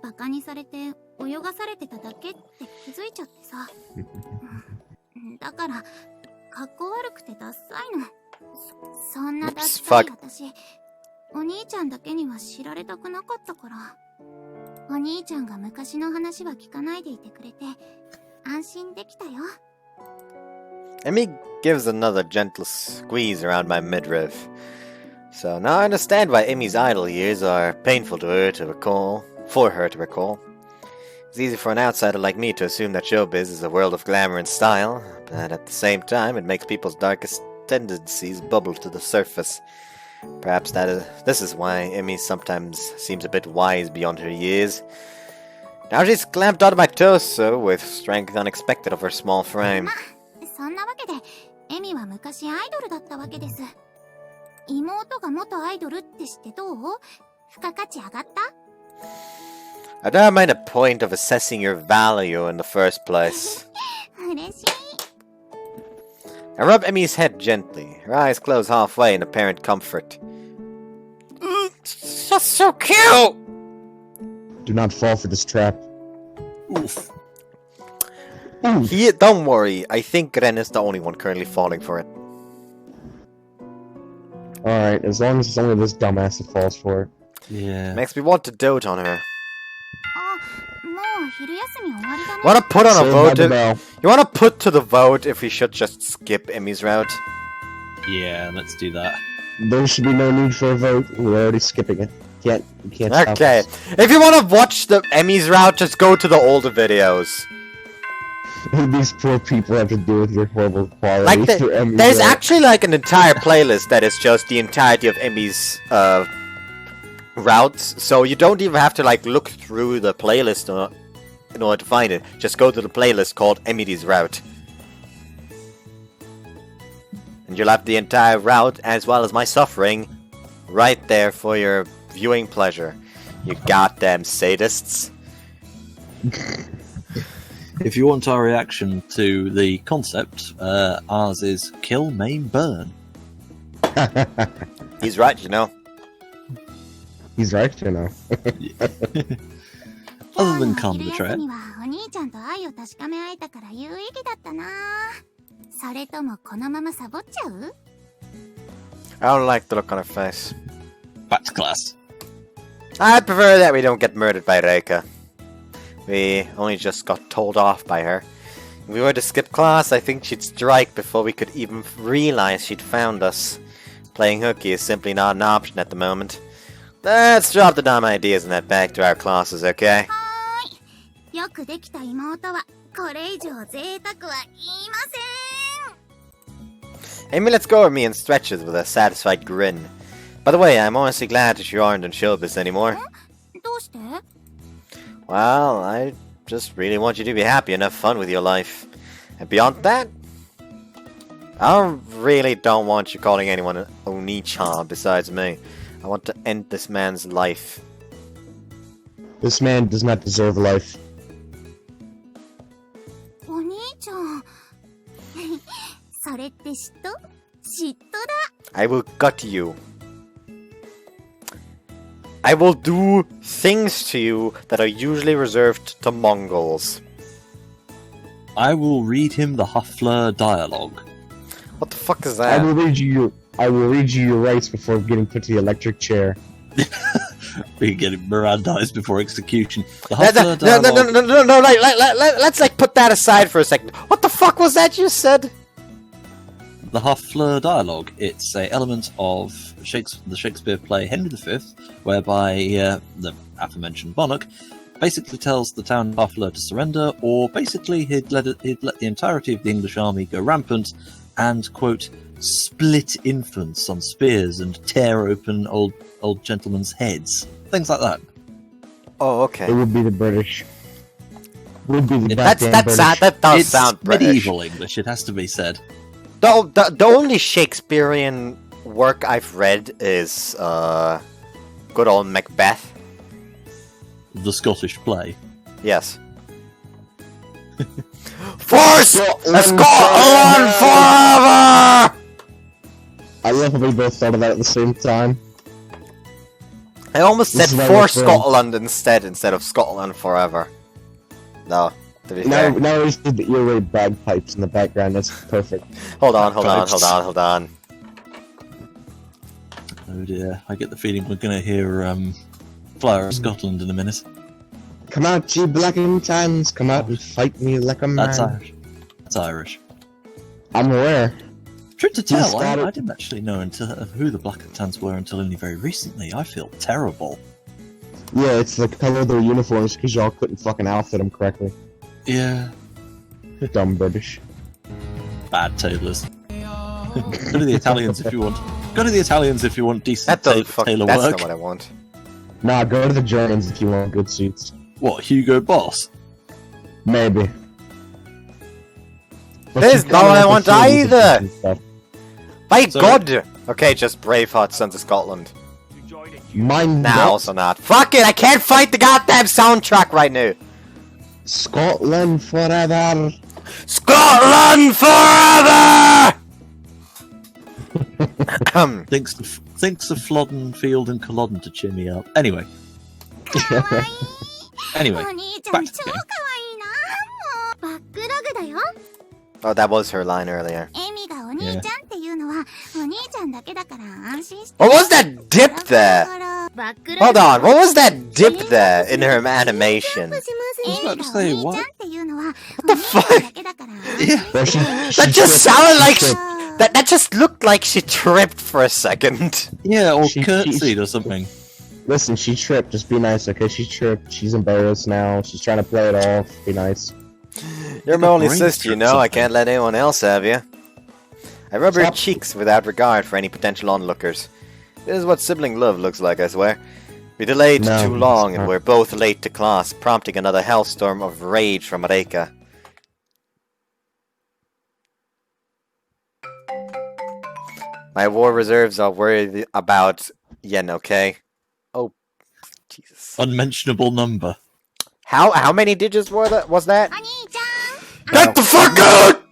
バカにされて泳がされてただけって気づいちゃってさ。だから、かっこ悪くてダッサいの。そんなダッサい私、お兄ちゃんだけには知られたくなかったから。お兄ちゃんが昔の話は聞かないでいてくれて、安心できたよ。 Emmy gives another gentle squeeze around my midriff. So now I understand why Emmy's idol years are painful to her to recall. It's easy for an outsider like me to assume that showbiz is a world of glamour and style, but at the same time it makes people's darkest tendencies bubble to the surface. Perhaps this is why Emmy sometimes seems a bit wise beyond her years. Now she's clamped onto my torso with strength unexpected of her small frame. そんなわけで、エミは昔アイドルだったわけです。妹が元アイドルって知ってどう？付加価値上がった？ I don't mind the point of assessing your value in the first place. 嬉しい。I rub Emmy's head gently. Her eyes close halfway in apparent comfort. It's just so cute! Do not fall for this trap. Oof. Don't worry, I think Ren is the only one currently falling for it. Alright, as long as it's only this dumbass that falls for it. Yeah. Makes me want to dote on her. もう昼休み終わりだね。 Wanna put on a Saved by vote? the bell. You wanna put to the vote if we should just skip Emmy's route? Yeah, let's do that. There should be no need for a vote. We're already skipping it. You can't stop Okay, us. if you wanna watch the Emmy's route, just go to the older videos. These poor people have to deal with your horrible quality. Like, for Emmy's there's route. actually like an entire playlist that is just the entirety of Emmy's routes, so you don't even have to like look through the playlist in order to find it. Just go to the playlist called Emmy's route. And you'll have the entire route, as well as my suffering, right there for your viewing pleasure. You goddamn sadists. If you want our reaction to the concept, ours is kill, maim, burn. He's right, you know. He's right, you know. Other than calm the 昼 trap. 休みはお兄ちゃんと愛を確かめ合えたから有意義だったな。それともこのままサボっちゃう？ I don't like the look on her face. Back to class. I'd prefer that we don't get murdered by Reika. We only just got told off by her. If we were to skip class, I think she'd strike before we could even realize she'd found us. Playing hooky is simply not an option at the moment. Let's drop the dumb ideas and head back to our classes, okay? よくできた妹はこれ以上贅沢は言いません。 Amy lets go of me and stretches with a satisfied grin. By the way, I'm honestly glad that you aren't in showbiz anymore. どうして？ Well, I just really want you to be happy and have fun with your life. And beyond that, I really don't want you calling anyone an Oni-chan besides me. I want to end this man's life. This man does not deserve life. お兄ちゃん。それって嫉妬？嫉妬だ。 I will gut you. I will do things to you that are usually reserved to Mongols. I will read him the Huffler dialogue. What the fuck is I that? will read you your rights before getting put to the electric chair. We get Mirandized before execution. The No, Huffler dialogue. no, let's like put that aside for a second. What the fuck was that you said? The Huffler dialogue. It's a element of the Shakespeare play Henry V, whereby the aforementioned monarch basically tells the town of Huffler to surrender, or basically he'd let the entirety of the English army go rampant and, quote, split infants on spears and tear open old gentlemen's heads. Things like that. Oh, It okay. would be the British. Would be the That goddamn British. does It's sound British. medieval English, it has to be said. The only Shakespearean work I've read is good old Macbeth. The Scottish play. Yes. Force Scotland Scotland forever! I love how we both thought of that at the same time. I almost This said is for very true. Scotland instead of Scotland forever. No, to be fair. Now we just did the ear raid bagpipes in the background. That's perfect. Hold on. Oh dear, I get the feeling we're going to hear Flower of Scotland in a minute. Come out, ye black and tans. Come out and fight me like a man. That's Irish. That's Irish. I'm aware. Truth to tell, I started- didn't actually know who the Black and Tans were until only very recently. I feel terrible. Yeah, it's the color of their uniforms because y'all couldn't fucking outfit them correctly. Yeah. Dumb British. Bad tailors. Go to the Italians if you want. Go to the Italians if you want That decent doesn't fuck. tailor That's work. not what I want. Nah, go to the Germans if you want good suits. What, Hugo Boss? Maybe. But This is you not kinda what I want the want feelings of either. and stuff. By So- God! Okay, just Braveheart, Sons of Scotland. Mine Now not. also not. Fuck it! I can't fight the goddamn soundtrack right now. Scotland forever. Scotland forever! Thinks of Flodden, Field, and Culloden to cheer me up. Anyway, お anyway, 兄ちゃ back ん to 超 the 可 game. 愛いなもうバックログだよ Oh, that was her line earlier. エミがお兄ちゃんっていうのはお兄ちゃんだけだから安心して What was that dip there? バックログ Hold on, what was that dip there in her animation? I was about to say, what? the fuck? Bro, That just sounded like that just looked like she tripped for a second. Yeah, or She- curtsied or something. Listen, she tripped. Just be nice, okay? She tripped. She's embarrassed now. She's trying to play it off. Be nice. You're my only brain sister, you trip know. I something. can't let anyone else have you. I rub her Stop. cheeks without regard for any potential onlookers. This is what sibling love looks like, I swear. We delayed No, too long, it's and not. we're both late to class, prompting another hellstorm of rage from Reika. My war reserves are worried about Yen, okay? Oh, Jesus. Unmentionable number. How many digits was that? お兄ちゃん Get the fuck out!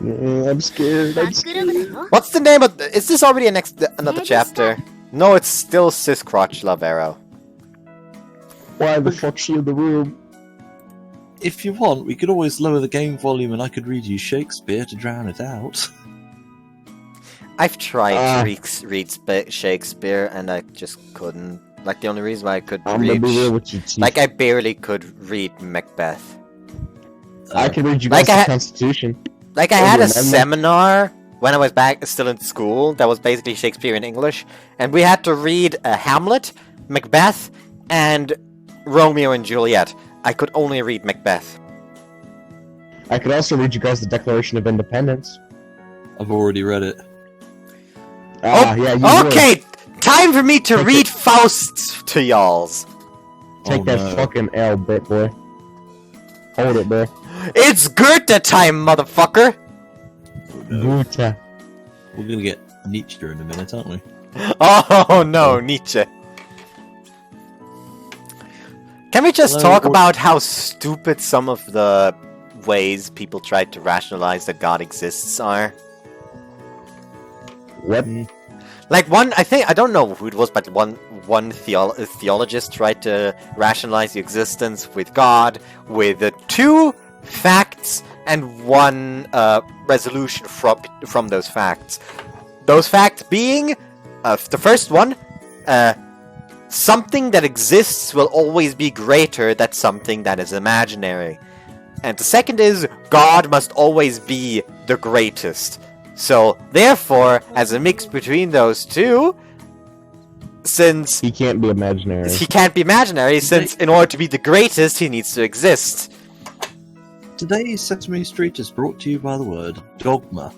I'm scared. バ I'm ックログだ scared. よ What's the name of? Is this already another Maybe chapter? No, it's still Siscrotch Love Arrow. Why the fuck's she in the room? If you want, we could always lower the game volume and I could read you Shakespeare to drown it out. I've tried Ah. to read Shakespeare and I just couldn't. Like the only reason why I could I'm gonna read, be real with you, Chief. like I barely could read Macbeth. I can read you guys Like I the had- Constitution. Like I Oh, had a remember? seminar when I was still in school that was basically Shakespeare in English, and we had to read Hamlet, Macbeth, and Romeo and Juliet. I could only read Macbeth. I could also read you guys the Declaration of Independence. I've already read it. Ah, yeah, you would. Okay, time for me to Take read it. Faust to y'alls. Take Oh, that no. fucking L, bit boy. Hold it, bro. It's Goethe time, motherfucker! Gute. We're gonna get Nietzsche in a minute, aren't we? Oh no, Nietzsche. Can we just Hello, talk or- about how stupid some of the ways people tried to rationalize that God exists are? What? Like I don't know who it was, but one theologist tried to rationalize the existence with God with two facts and one resolution from those facts. Those facts being the first one, something that exists will always be greater than something that is imaginary, and the second is God must always be the greatest. So, therefore, as a mix between those two, since He can't be imaginary. he can't be imaginary, since in order to be the greatest, he needs to exist. Today's Sesame Street is brought to you by the word dogma.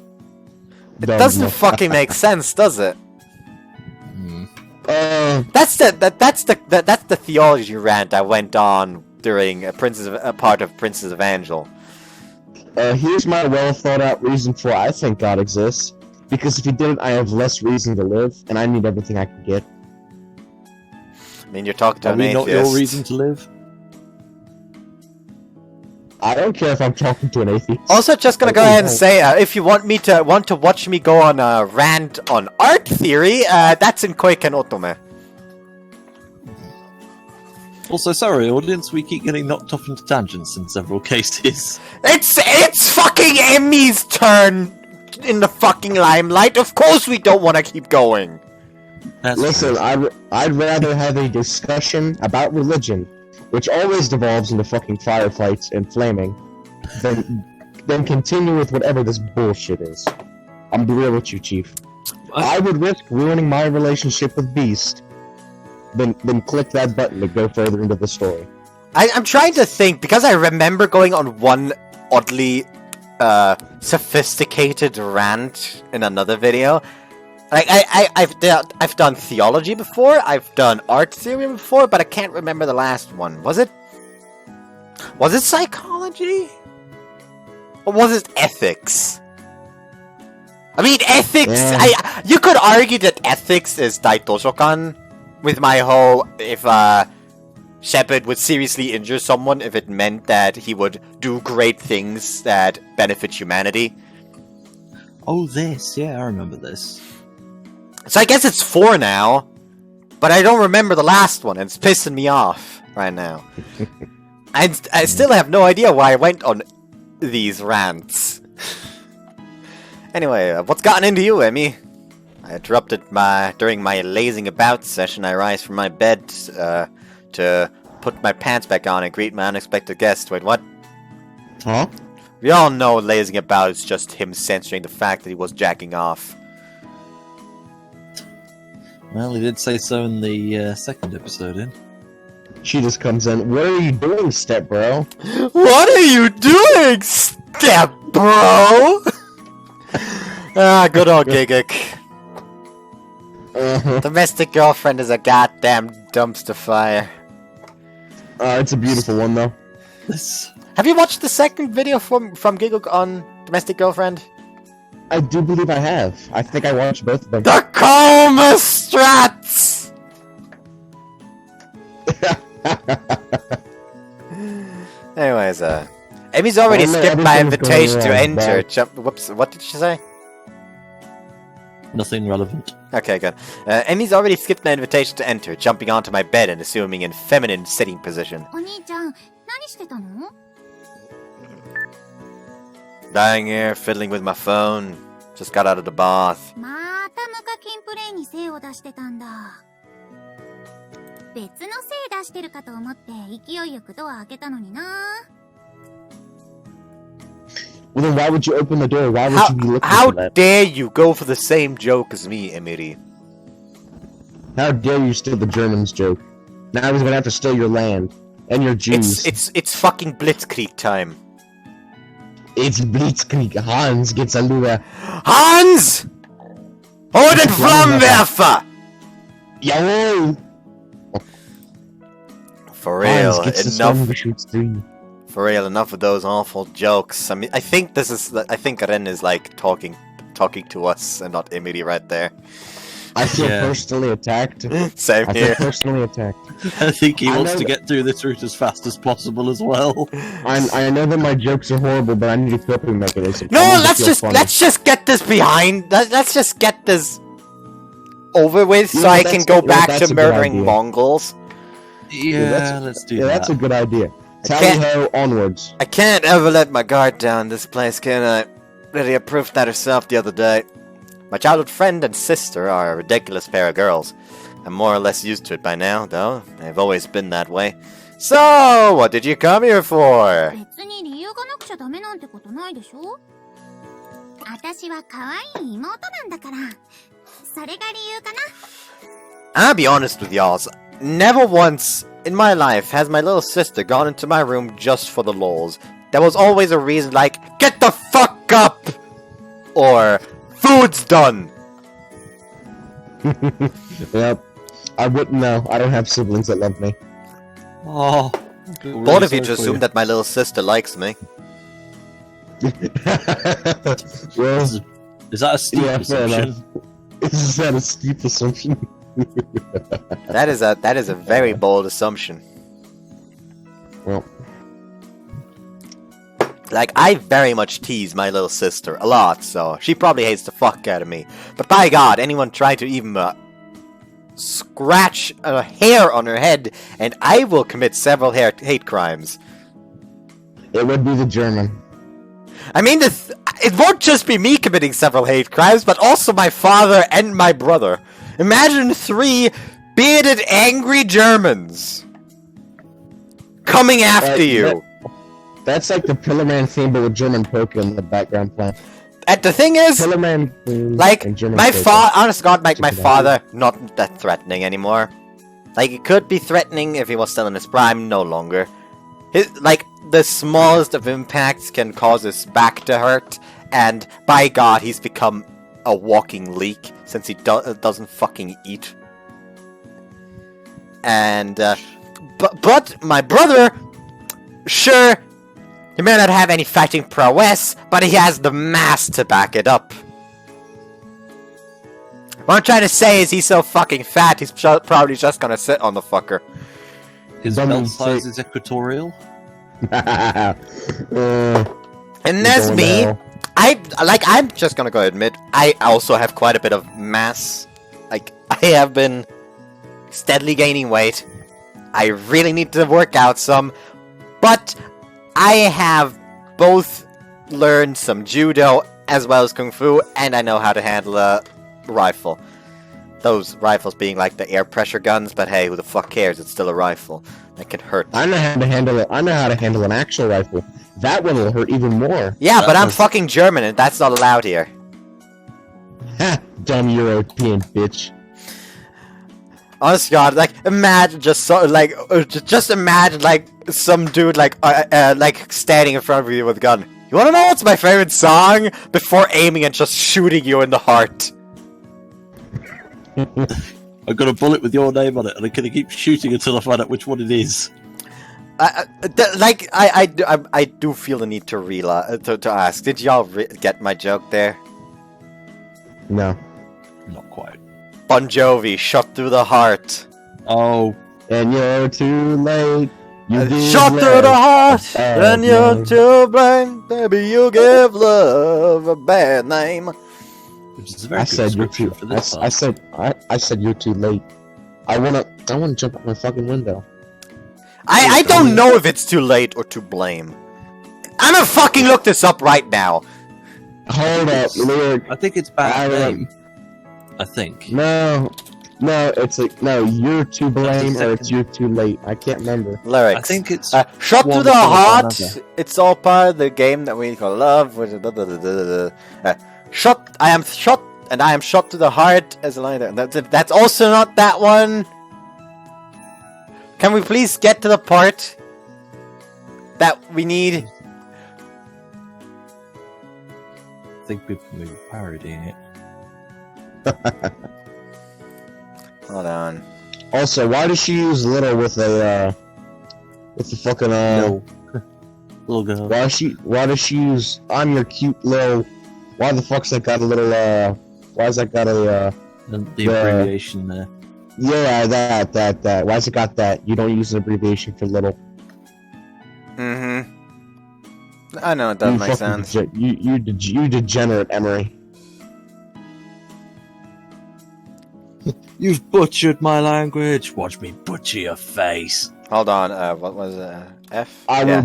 It doesn't fucking make sense, does it? That's the theology rant I went on during a part of Princess of Angel. Here's my well thought out reason for why I think God exists. Because if he didn't, I have less reason to live, and I need everything I can get. I mean, you're talking to Are an we atheist. not your reason to live? I don't care if I'm talking to an atheist. Also, just gonna go Okay, ahead and no. say, if you want to watch me go on a rant on art theory, that's in Koiken Otome. Also, sorry, audience, we keep getting knocked off into tangents in several cases. It's fucking Emmy's turn in the fucking limelight. Of course, we don't want to keep going. That's Listen, I'd rather have a discussion about religion, which always devolves into fucking firefights and flaming, than continue with whatever this bullshit is. I'm be real with you, Chief. I would risk ruining my relationship with Beast than click that button to go further into the story. I'm trying to think, because I remember going on one oddly sophisticated rant in another video. Like I've done theology before, I've done art theory before, but I can't remember the last one. Was it psychology? Or was it ethics? I mean, ethics. Yeah. You could argue that ethics is Daitoshokan, with my whole if Shepard would seriously injure someone if it meant that he would do great things that benefit humanity. Oh, this. Yeah, I remember this. So I guess it's 4 now, but I don't remember the last one, and it's pissing me off right now. I still have no idea why I went on these rants. Anyway, what's gotten into you, Emmy? I interrupted during my lazing about session. I rise from my bed to put my pants back on and greet my unexpected guest. Wait, what? Huh? We all know lazing about is just him censoring the fact that he was jacking off. Well, he did say so in the second episode, in. She just comes in. What are you doing, step bro? What are you doing, step bro? Good old Gigik. Domestic girlfriend is a goddamn dumpster fire. It's a beautiful one, though. This. Have you watched the second video from Giguk on Domestic Girlfriend? I do believe I have. I think I watched both of them. The Gome strats! Anyways, Amy's already Oh, no, skipped my everything's going invitation to wrong, enter. bro. Whoops, what did she say? Nothing relevant. Okay, good. Amy's already skipped my invitation to enter, jumping onto my bed and assuming a feminine sitting position. お兄ちゃん、何してたの？ Lying here, fiddling with my phone. Just got out of the bath. また無課金プレイに精を出してたんだ。別の精出してるかと思って勢いよくドア開けたのにな。Well, then why would you open the door? Why would you be looking How for that? dare you go for the same joke as me, Emiri? How dare you steal the Germans joke? Now he's gonna have to steal your land. And your Jews. It's fucking Blitzkrieg time. It's Blitzkrieg. Hans gets a lure. Hans! Hol den Flammenwerfer! Jawohl! For real, Hans gets the enough. Stormgeschütz. For real, enough of those awful jokes. I mean, I think Ren is like talking to us and not Emiri right there. I feel Yeah. personally attacked. Same I feel here. personally attacked. I think he I wants know to that- get through this route as fast as possible as well. I know that my jokes are horrible, but I need a coping mechanism. No, I need to let's feel just funny. let's just get this behind. Let's just get this over with, You so know, I can that's- go you know, back that's to a good murdering idea. Mongols. Yeah, let's do Yeah, that. that's a good idea. I Tally can't- ho, onwards. I can't ever let my guard down this place, can I? Lydia proved that herself the other day. My childhood friend and sister are a ridiculous pair of girls. I'm more or less used to it by now, though. They've always been that way. So, what did you come here for? 別に理由がなくちゃダメなんてことないでしょ？私は可愛い妹なんだから。それが理由かな。 I'll be honest with y'all. Never once in my life has my little sister gone into my room just for the lols. There was always a reason like, get the fuck up! Or, food's done! Yep. I wouldn't know. I don't have siblings that love me. Oh, Both of you to assume that my little sister likes me. Well, Is that a steep yeah, fair assumption? enough. Is that a steep assumption? That is a very bold assumption. Well, Like, I very much tease my little sister a lot, so she probably hates the fuck out of me. But by God, anyone try to even scratch a hair on her head, and I will commit several hate crimes. it would be the German. I mean, it won't just be me committing several hate crimes, but also my father and my brother. Imagine 3 bearded, angry Germans coming after you. That's like the Pillarman theme, but with German poker in the background playing. And the thing is, Pillarman theme like, and German my poker. honest to God, my Check it out. father, not that threatening anymore. Like, it could be threatening if he was still in his prime, no longer. Like, the smallest of impacts can cause his back to hurt, and by God, he's become a walking leak since he doesn't fucking eat. And, but my brother, sure, he may not have any fighting prowess, but he has the mass to back it up. What I'm trying to say is he's so fucking fat, he's probably just gonna sit on the fucker. His belt size is equatorial. Uh, And there's going me. now. I'm just gonna go admit, I also have quite a bit of mass. Like, I have been steadily gaining weight. I really need to work out some. But I have both learned some judo as well as kung fu, and I know how to handle a rifle. Those rifles being like the air pressure guns, but hey, who the fuck cares? It's still a rifle. That can hurt. I know how to handle it. I know how to handle an actual rifle. That one will hurt even more. Yeah, but I'm was- fucking German, and that's not allowed here. Ha! Dumb European bitch. Honest to God, like imagine just just imagine like some dude like standing in front of you with a gun. You wanna know what's my favorite song? Before aiming and just shooting you in the heart. I've got a bullet with your name on it, and I'm gonna keep shooting until I find out which one it is. I do feel the need to to ask. Did y'all get my joke there? No. Not quite. Bon Jovi, shot through the heart. Oh, And you're too late. You give Shot through the love heart, a bad and you're name. to blame. Baby, you give love a bad name. which is a very I good said you're description too. for this I part. said you're too late. I wanna jump out my fucking window. I don't know if it's too late or to blame. I'm gonna fucking look this up right now. Hold up, lyric. I think it's bad I name. I think. No, it's like no. You're to blame or it's you're too late. I can't remember. Lyrics. I think it's shot one through the before heart. another. It's all part of the game that we call love. Shot. I am shot, and I am shot to the heart as a line. That's also not that one. Can we please get to the part that we need? I think we're parodying it. Hold on. Also, why does she use little with the fucking No. Little girl. Why does she use I'm your cute little? Why the fuck's that got a little Why's that got a The abbreviation there. Yeah, that. Why's it got that? You don't use an abbreviation for little. Mm-hmm. I know it doesn't You make fucking sense. You degenerate, Emery. You've butchered my language. Watch me butcher your face. Hold on. What was it? F? I Yeah.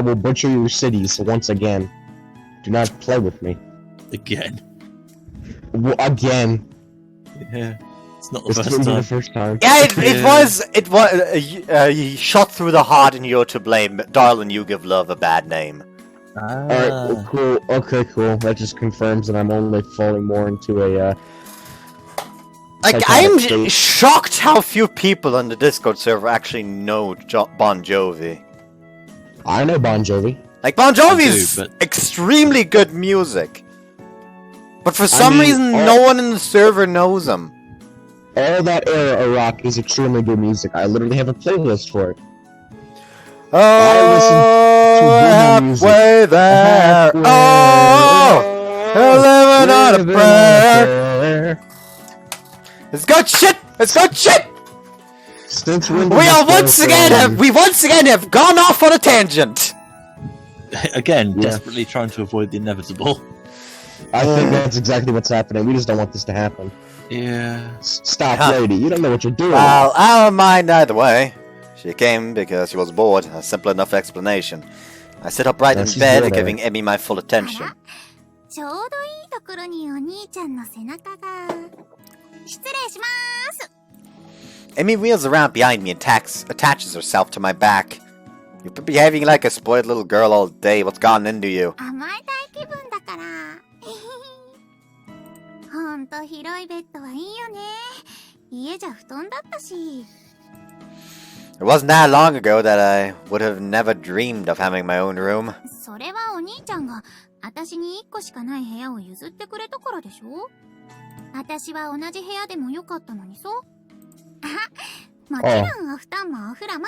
will butcher your cities once again. Do not play with me. Again. Again. Yeah. It's not the This first wouldn't be the time. first time. Yeah, it was. He shot through the heart, and you're to blame, darling. You give love a bad name. Alright, well, cool. Okay, cool. That just confirms that I'm only falling more into a, Like, Psychotic I'm state. shocked how few people on the Discord server actually know Bon Jovi. I know Bon Jovi. Like, Bon Jovi I do, is but- extremely good music. But for some mean, reason, no one in the server knows him. All that era of rock is extremely good music. I literally have a playlist for it. Oh, boomer music. halfway there. Halfway. Oh, living on a Living prayer. It's good shit. It's good shit. Since We once again have gone off on a tangent. Again, Yeah. desperately trying to avoid the inevitable. I think that's exactly what's happening. We just don't want this to happen. Yeah. Stop, Huh. lady. You don't know what you're doing. Well, I don't mind either way. She came because she was bored. A simple enough explanation. I sit upright No, in she's bed, good at giving Emmy my full attention. ちょうどいいところにお兄ちゃんの背中が。失礼します。 Emmy wheels around behind me and attaches herself to my back. You've been behaving like a spoiled little girl all day. What's gotten into you? 甘えたい気分だから。ほんと広いベッドはいいよね。家じゃ布団だったし。 It wasn't that long ago that I would have never dreamed of having my own room. それはお兄ちゃんが私に1個しかない部屋を譲ってくれたからでしょ。私は同じ部屋でもよかったのにさ。あ、もちろんお布団もお風呂も。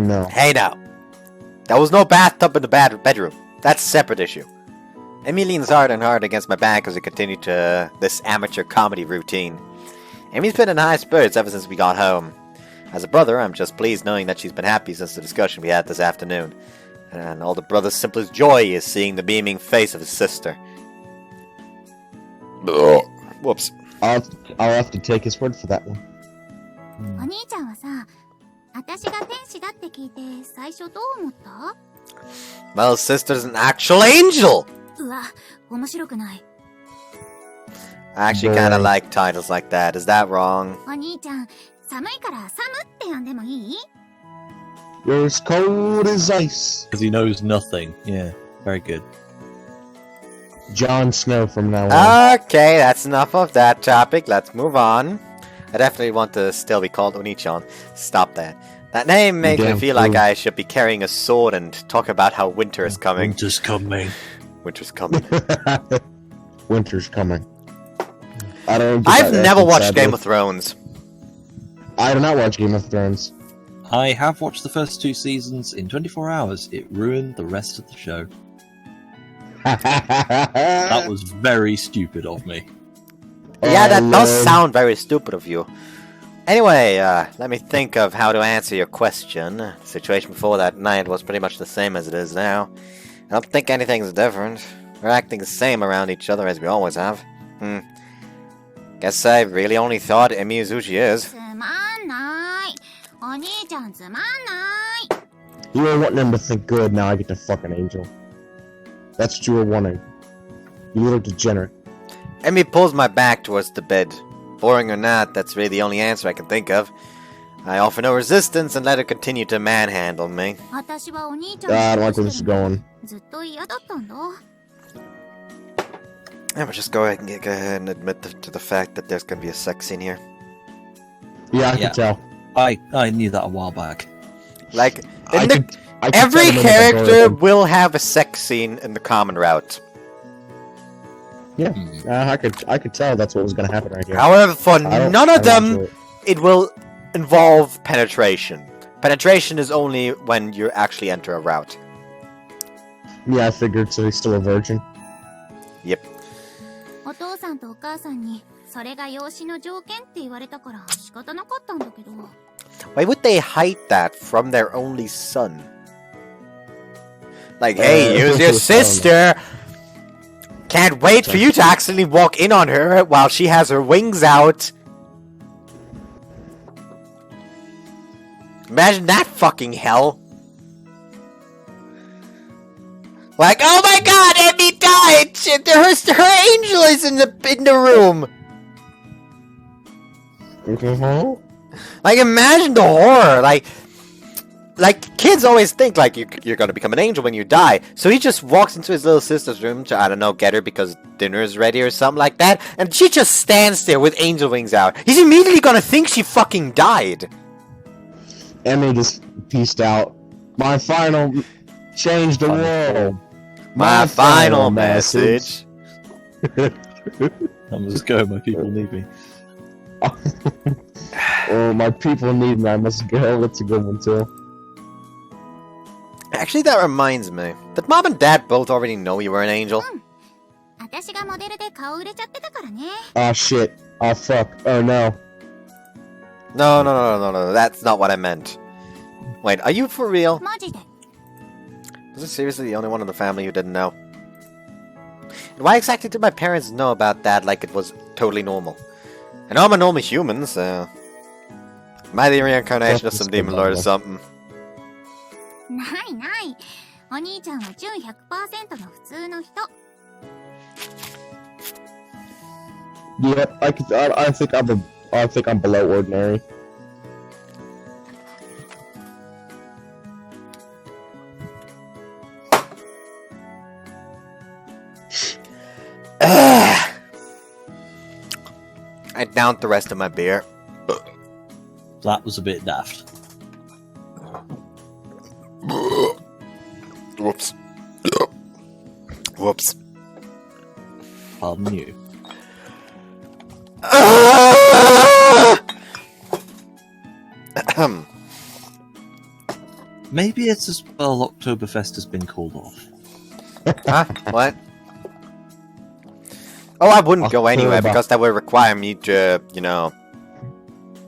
No. Hey now. That was no bathtub in the bedroom. That's a separate issue. Emmy leans hard and hard against my back as we continue to this amateur comedy routine. Emmy's been in high spirits ever since we got home. As a brother, I'm just pleased knowing that she's been happy since the discussion we had this afternoon. And all the brother's simplest joy is seeing the beaming face of his sister. Whoops. I'll have to take his word for that one. お兄ちゃんはさ、私が天使だって聞いて最初どう思った？ Well, sister's an actual angel! うわ、面白くない。 I actually kinda like titles like that. Is that wrong? お兄ちゃん、寒いからサムって呼んでもいい？ You're as cold as ice. Because he knows nothing. Yeah, very good. Jon Snow from now on. Okay, that's enough of that topic. Let's move on. I definitely want to still be called Oni-chan. Stop that. That name makes me Damn feel like fool. I should be carrying a sword and talk about how winter is coming. Winter's coming. Winter's coming. Winter's coming. I don't. Get I've that never reference, watched sadly. Game of Thrones. I do not watch Game of Thrones. I have watched the first 2 seasons in 24 hours. It ruined the rest of the show. That was very stupid of me. Yeah, that does Lord. sound very stupid of you. Anyway, let me think of how to answer your question. The situation before that night was pretty much the same as it is now. I don't think anything's different. We're acting the same around each other as we always have. Guess I really only thought Emi is who she is. つまんない。お兄ちゃんつまんない。 You were wanting him to think good, now I get to fuck an angel. That's what you were wanting. You little degenerate. Emi pulls my back towards the bed. Boring or not, that's really the only answer I can think of. I offer no resistance and let her continue to manhandle me. 私はお兄ちゃん I don't の like where this is going. ずっと嫌だったんだ。 I'm gonna just go ahead and admit to the fact that there's gonna be a sex scene here. Yeah, I Yeah. can tell. I knew that a while back. Like, I in the, could tell every the minute I go character in. will have a sex scene in the common route. Yeah, I could tell that's what was gonna happen right here. However, for I don't- none I of don't them, enjoy it. it will involve penetration. Penetration is only when you actually enter a route. Yeah, I figured, so he's still a virgin. Yep. お父さんとお母さんにそれが養子の条件って言われたから仕方なかったんだけど。 Why would they hide that from their only son? Like, hey, here's your sister! Can't wait for you to accidentally walk in on her while she has her wings out! Imagine that fucking hell! Like, oh my god, Emmy died! Shit, her angel is in the room! Like, imagine the horror! Like, kids always think, like, you're gonna become an angel when you die. So he just walks into his little sister's room to, I don't know, get her because dinner is ready or something like that. And she just stands there with angel wings out. He's immediately gonna think she fucking died. Emmy just pieced out. My final change the world. My final message. I'm just going, my people need me. Oh, my people need me. I must go. That's a good one too. Actually, that reminds me. Did Mom and Dad both already know you were an angel? 私がモデルで顔売れちゃってたからね。 Oh shit. Oh fuck. Oh no. No. That's not what I meant. Wait, are you for real? マジで。 Was I seriously the only one in the family who didn't know? And why exactly did my parents know about that like it was totally normal? I know I'm a normal human, so... Am I the reincarnation of some demon lord or something? ないない。お兄ちゃんは純 100% の普通の人。 Yep. I think I'm below ordinary. I downed the rest of my beer. That was a bit daft. Whoops. Whoops. Pardon you. Maybe it's as well Oktoberfest has been called off. Huh? What? Oh, I wouldn't go anywhere October. because that would require me to, you know,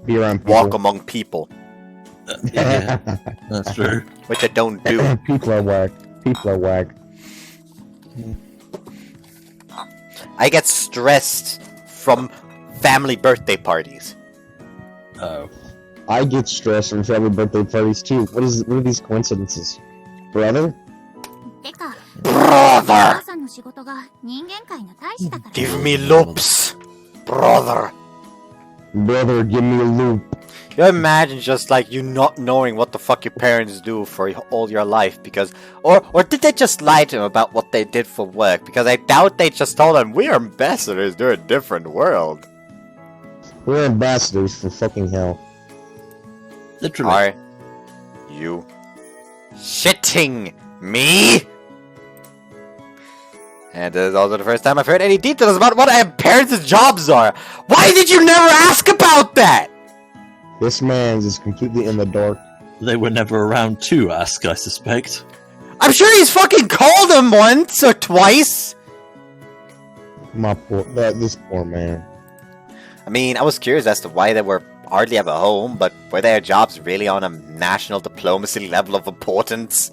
Be around people. walk among people, Yeah, that's true. which I don't do. People are whack. People are whack. I get stressed from family birthday parties. Oh. I get stressed from family birthday parties too. What are these coincidences? Brother? てか、お Brother! 母さんの仕事が人間界の大使だから。 Give me loops! Brother! Brother, give me a loop. You imagine just like you not knowing what the fuck your parents do for all your life because... Or did they just lie to him about what they did for work? Because I doubt they just told him, we're ambassadors to a different world. We're ambassadors for fucking hell. Literally. Are you shitting me? And this is also the first time I've heard any details about what our parents' jobs are. Why did you never ask about that? This man's is completely in the dark. They were never around to ask, I suspect. I'm sure he's fucking called him once or twice. This poor man. I mean, I was curious as to why they were hardly ever home, but were their jobs really on a national diplomacy level of importance?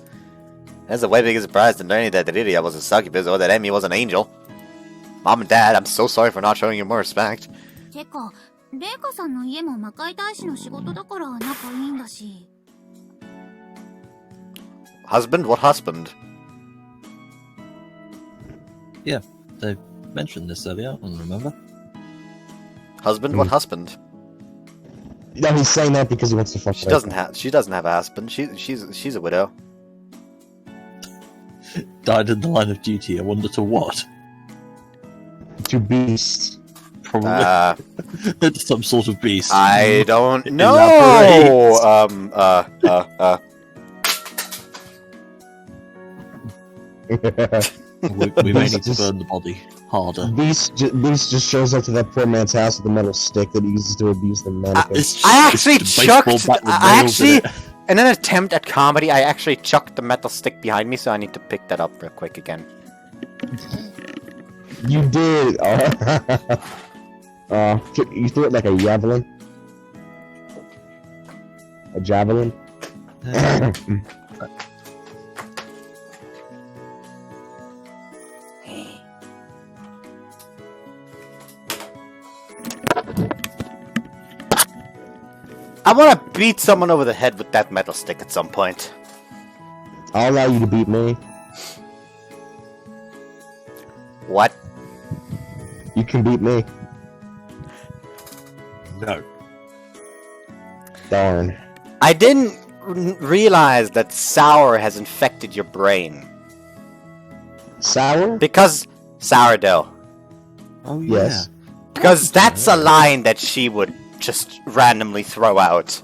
That's a way bigger surprise than learning that the idiot was a succubus or that Emmy was an angel. Mom and Dad, I'm so sorry for not showing you more respect. てか、レイカさんの家も魔界大使の仕事だから仲いいんだし。 Husband? What husband? Yeah, they mentioned this earlier, I remember. Husband? What husband? No, he's saying that because he wants to fuck. She doesn't have a husband. She's a widow. Died in the line of duty, I wonder to what? To beasts. Probably it's some sort of beast. I don't know. We may need to burn the body harder. Beast just shows up to that poor man's house with a metal stick that he uses to abuse the mannequins. I actually It's a baseball chucked. bat with I nails in actually, in an attempt at comedy, I actually chucked the metal stick behind me, so I need to pick that up real quick again. You did. You threw it like a javelin. A javelin. I want to beat someone over the head with that metal stick at some point. I'll allow you to beat me. What? You can beat me. No. Darn. I didn't realize that sour has infected your brain. Sour? Because sourdough. Oh yeah. Yes. Because that's a line that she would just randomly throw out.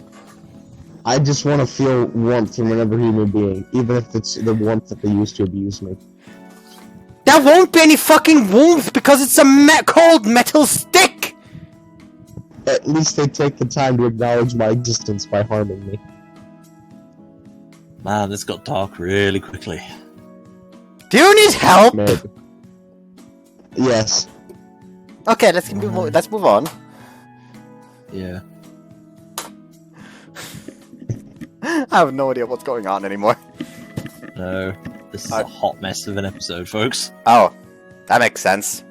I just want to feel warmth from another human being, even if it's the warmth that they use to abuse me. There won't be any fucking warmth because it's a cold metal stick! At least they take the time to acknowledge my existence by harming me. Man, this got dark really quickly. Do you need help? Maybe. Yes. Okay, let's move on. Yeah. I have no idea what's going on anymore. No. This is a hot mess of an episode, folks. Oh, that makes sense.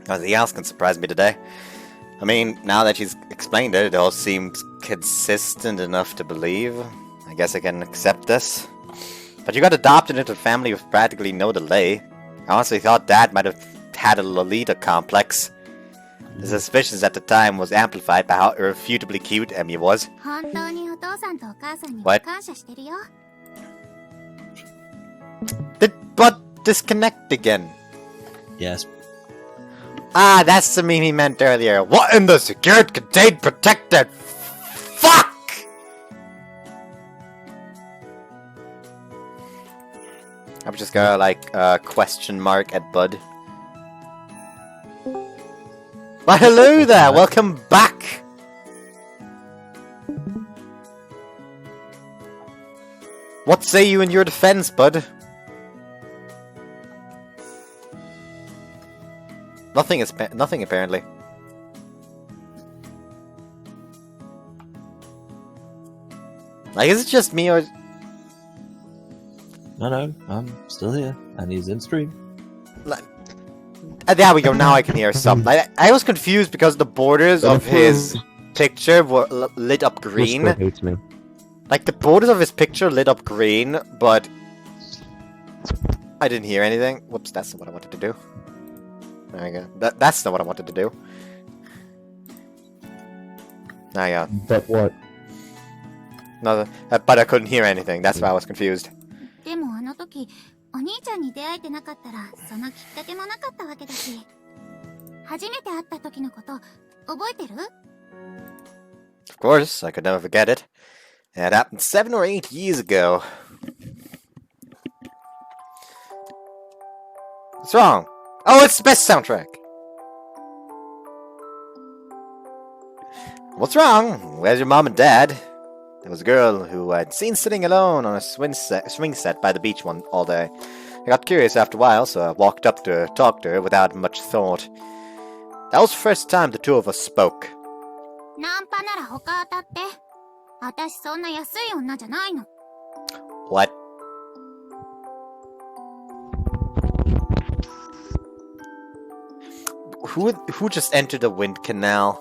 Nothing else can surprise me today. I mean, now that she's explained it, it all seems consistent enough to believe. I guess I can accept this. But you got adopted into a family with practically no delay. I honestly thought Dad might have had a Lolita complex. The suspicions at the time was amplified by how irrefutably cute Emmy was. 本当にお父さんとお母さんに What? 感謝してるよ。 But disconnect again. Yes. Ah, that's the meme he meant earlier. What in the secured, contained, protected? Fuck! I'm just gonna like question mark at Bud. Why hello there, welcome back! What say you in your defense, Bud? Nothing apparently. Like, is it just me or... No, I'm still here, and he's in stream. There we go, now I can hear something. I was confused because the borders of his picture were lit up green. Discord hates me. Like, the borders of his picture lit up green, but... I didn't hear anything. Whoops, that's not what I wanted to do. There we go. That's not what I wanted to do. There you go. But what? No, but I couldn't hear anything, that's why I was confused. でもあの時、お兄ちゃんに出会えてなかったら、そのきっかけもなかったわけだし。初めて会った時のこと、覚えてる？ Of course, I could never forget it. It happened 7 or 8 years ago. What's wrong? Oh, it's the best soundtrack! What's wrong? Where's your mom and dad? There was a girl who I'd seen sitting alone on a swing set by the beach all day. I got curious after a while, so I walked up to her, talked to her without much thought. That was the first time the two of us spoke. ナンパなら他当たって。私そんな安い女じゃないの。What? Who just entered the wind canal?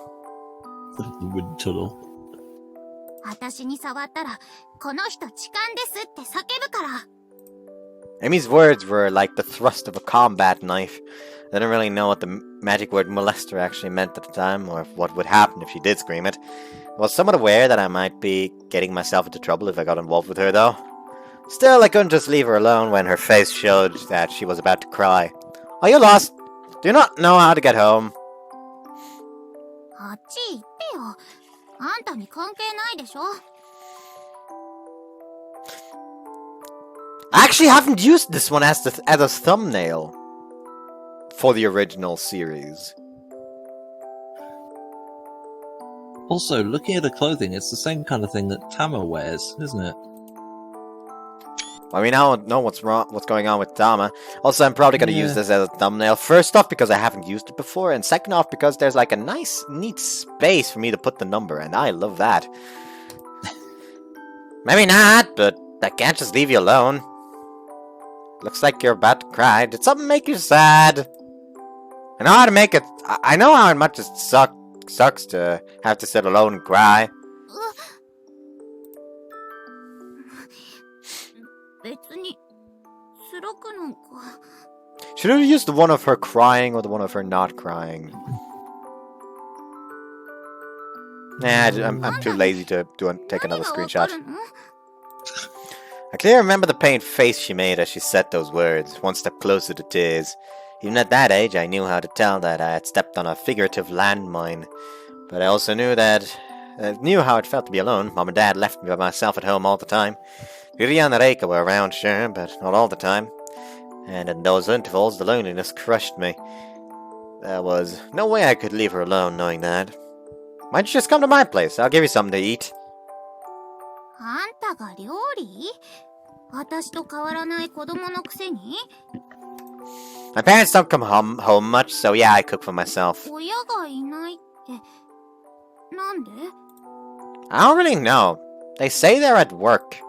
The wind tunnel. 私に触ったら、この人痴漢ですって叫ぶから。Amy's words were like the thrust of a combat knife. I didn't really know what the magic word molester actually meant at the time, or what would happen if she did scream it. I was somewhat aware that I might be getting myself into trouble if I got involved with her, though. Still, I couldn't just leave her alone when her face showed that she was about to cry. Are you lost? Do you not know how to get home? あっち行ってよ。あんたに関係ないでしょ。I actually haven't used this one as a thumbnail for the original series. Also, looking at her clothing, it's the same kind of thing that Tama wears, isn't it? I mean, I don't know what's going on with Tama. Also, I'm probably going to use this as a thumbnail. First off, because I haven't used it before, and second off, because there's like a nice, neat space for me to put the number, and I love that. Maybe not, but I can't just leave you alone. Looks like you're about to cry. Did something make you sad? I know how to make it. I know how much it sucks to have to sit alone and cry. 別に辛くなんか。 Should have used the one of her crying or the one of her not crying. Nah, I'm too lazy to take another screenshot. I clearly remember the pained face she made as she said those words, one step closer to tears. Even at that age, I knew how to tell that I had stepped on a figurative landmine. But I also knew how it felt to be alone. Mom and Dad left me by myself at home all the time. Riri and Reika were around, sure, but not all the time. And in those intervals, the loneliness crushed me. There was no way I could leave her alone knowing that. Why don't you just come to my place? I'll give you something to eat. あんたが料理？私と変わらない子供のくせに？ My parents don't come home much, so yeah, I cook for myself. 親がいないって、なんで？ I don't really know. They say they're at work.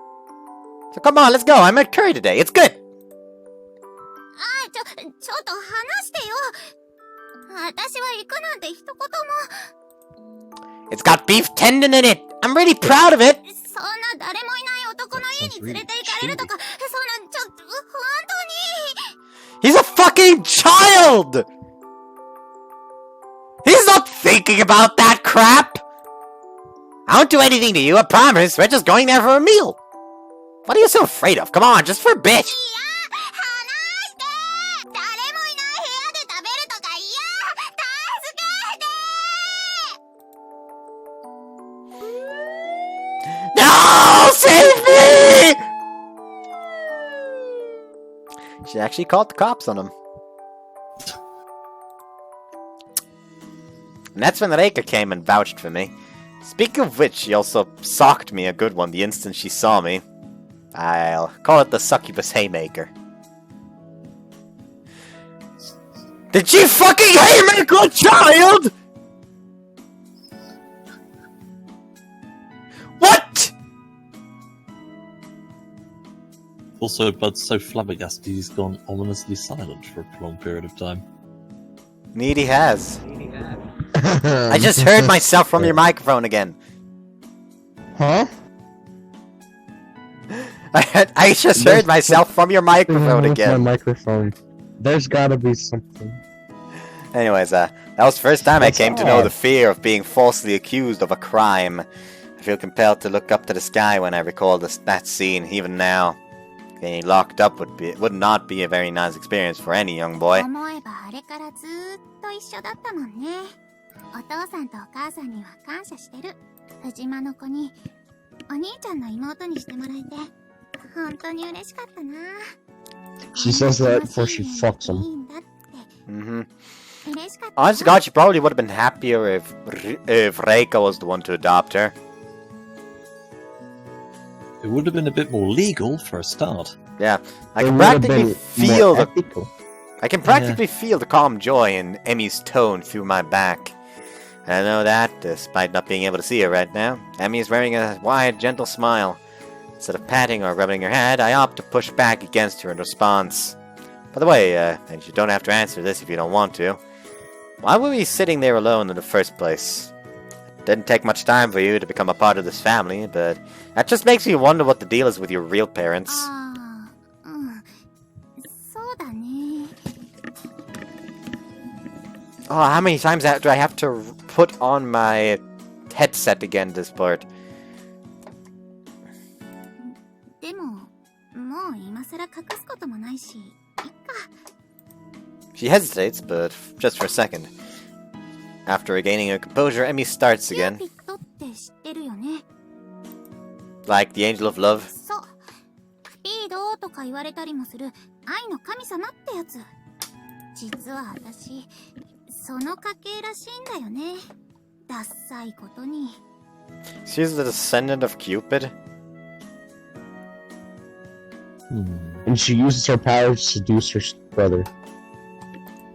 So come on, let's go. I made curry today. It's good. ちょっと話してよ。私は行くなんて一言も。 It's got beef tendon in it. I'm really proud of it. そんな誰もいない男の家に連れて行かれるとか、そんな本当に。 He's a fucking child! He's not thinking about that crap! I won't do anything to you, I promise. We're just going there for a meal. What are you so afraid of? Come on, just for a bit. いや、話して。誰もいない部屋で食べるとか嫌。助けて。 No! Save me! She actually called the cops on him. And that's when Reika came and vouched for me. Speaking of which, she also socked me a good one the instant she saw me. I'll call it the succubus haymaker. Did she fucking haymaker a child?! What?! Also, Bud's so flabbergasted he's gone ominously silent for a prolonged period of time. Indeed he has. I just heard myself from your microphone again. Huh? I just heard myself from your microphone With again. my microphone. There's gotta be something. Anyways, that was the first time I That's came to know odd. the fear of being falsely accused of a crime. I feel compelled to look up to the sky when I recall that scene, even now. Getting locked up would not be a very nice experience for any young boy. 思えばあれからずーっと一緒だったもんね。お父さんとお母さんには感謝してる。藤間の子にお兄ちゃんの妹にしてもらえて本当に嬉しかったな。 She says that before she fucks him. いいんだって Mm-hmm. 嬉しかったな。 Honest to God, she probably would have been happier if Reika was the one to adopt her. It would have been a bit more legal for a start. Yeah, I It can would have practically been feel more the ethical. I can practically feel the calm joy in Emmy's tone through my back. And I know that, despite not being able to see her right now, Emmy is wearing a wide, gentle smile. Instead of patting or rubbing her head, I opt to push back against her in response. By the way, and you don't have to answer this if you don't want to, why were we sitting there alone in the first place? It didn't take much time for you to become a part of this family, but that just makes me wonder what the deal is with your real parents. ああ、うん。そうだね。 Oh, how many times do I have to put on my headset again this part? でも、もう今更隠すこともないし、いっか。 She hesitates, but just for a second. After regaining her composure, Emmy starts キュー again. ピッドって知ってるよね。 Like the angel of love. そう。クピードとか言われたりもする愛の神様ってやつ。実は私、その家系らしいんだよね。ダッサいことに。 She's the descendant of Cupid. And she uses her power to seduce her brother.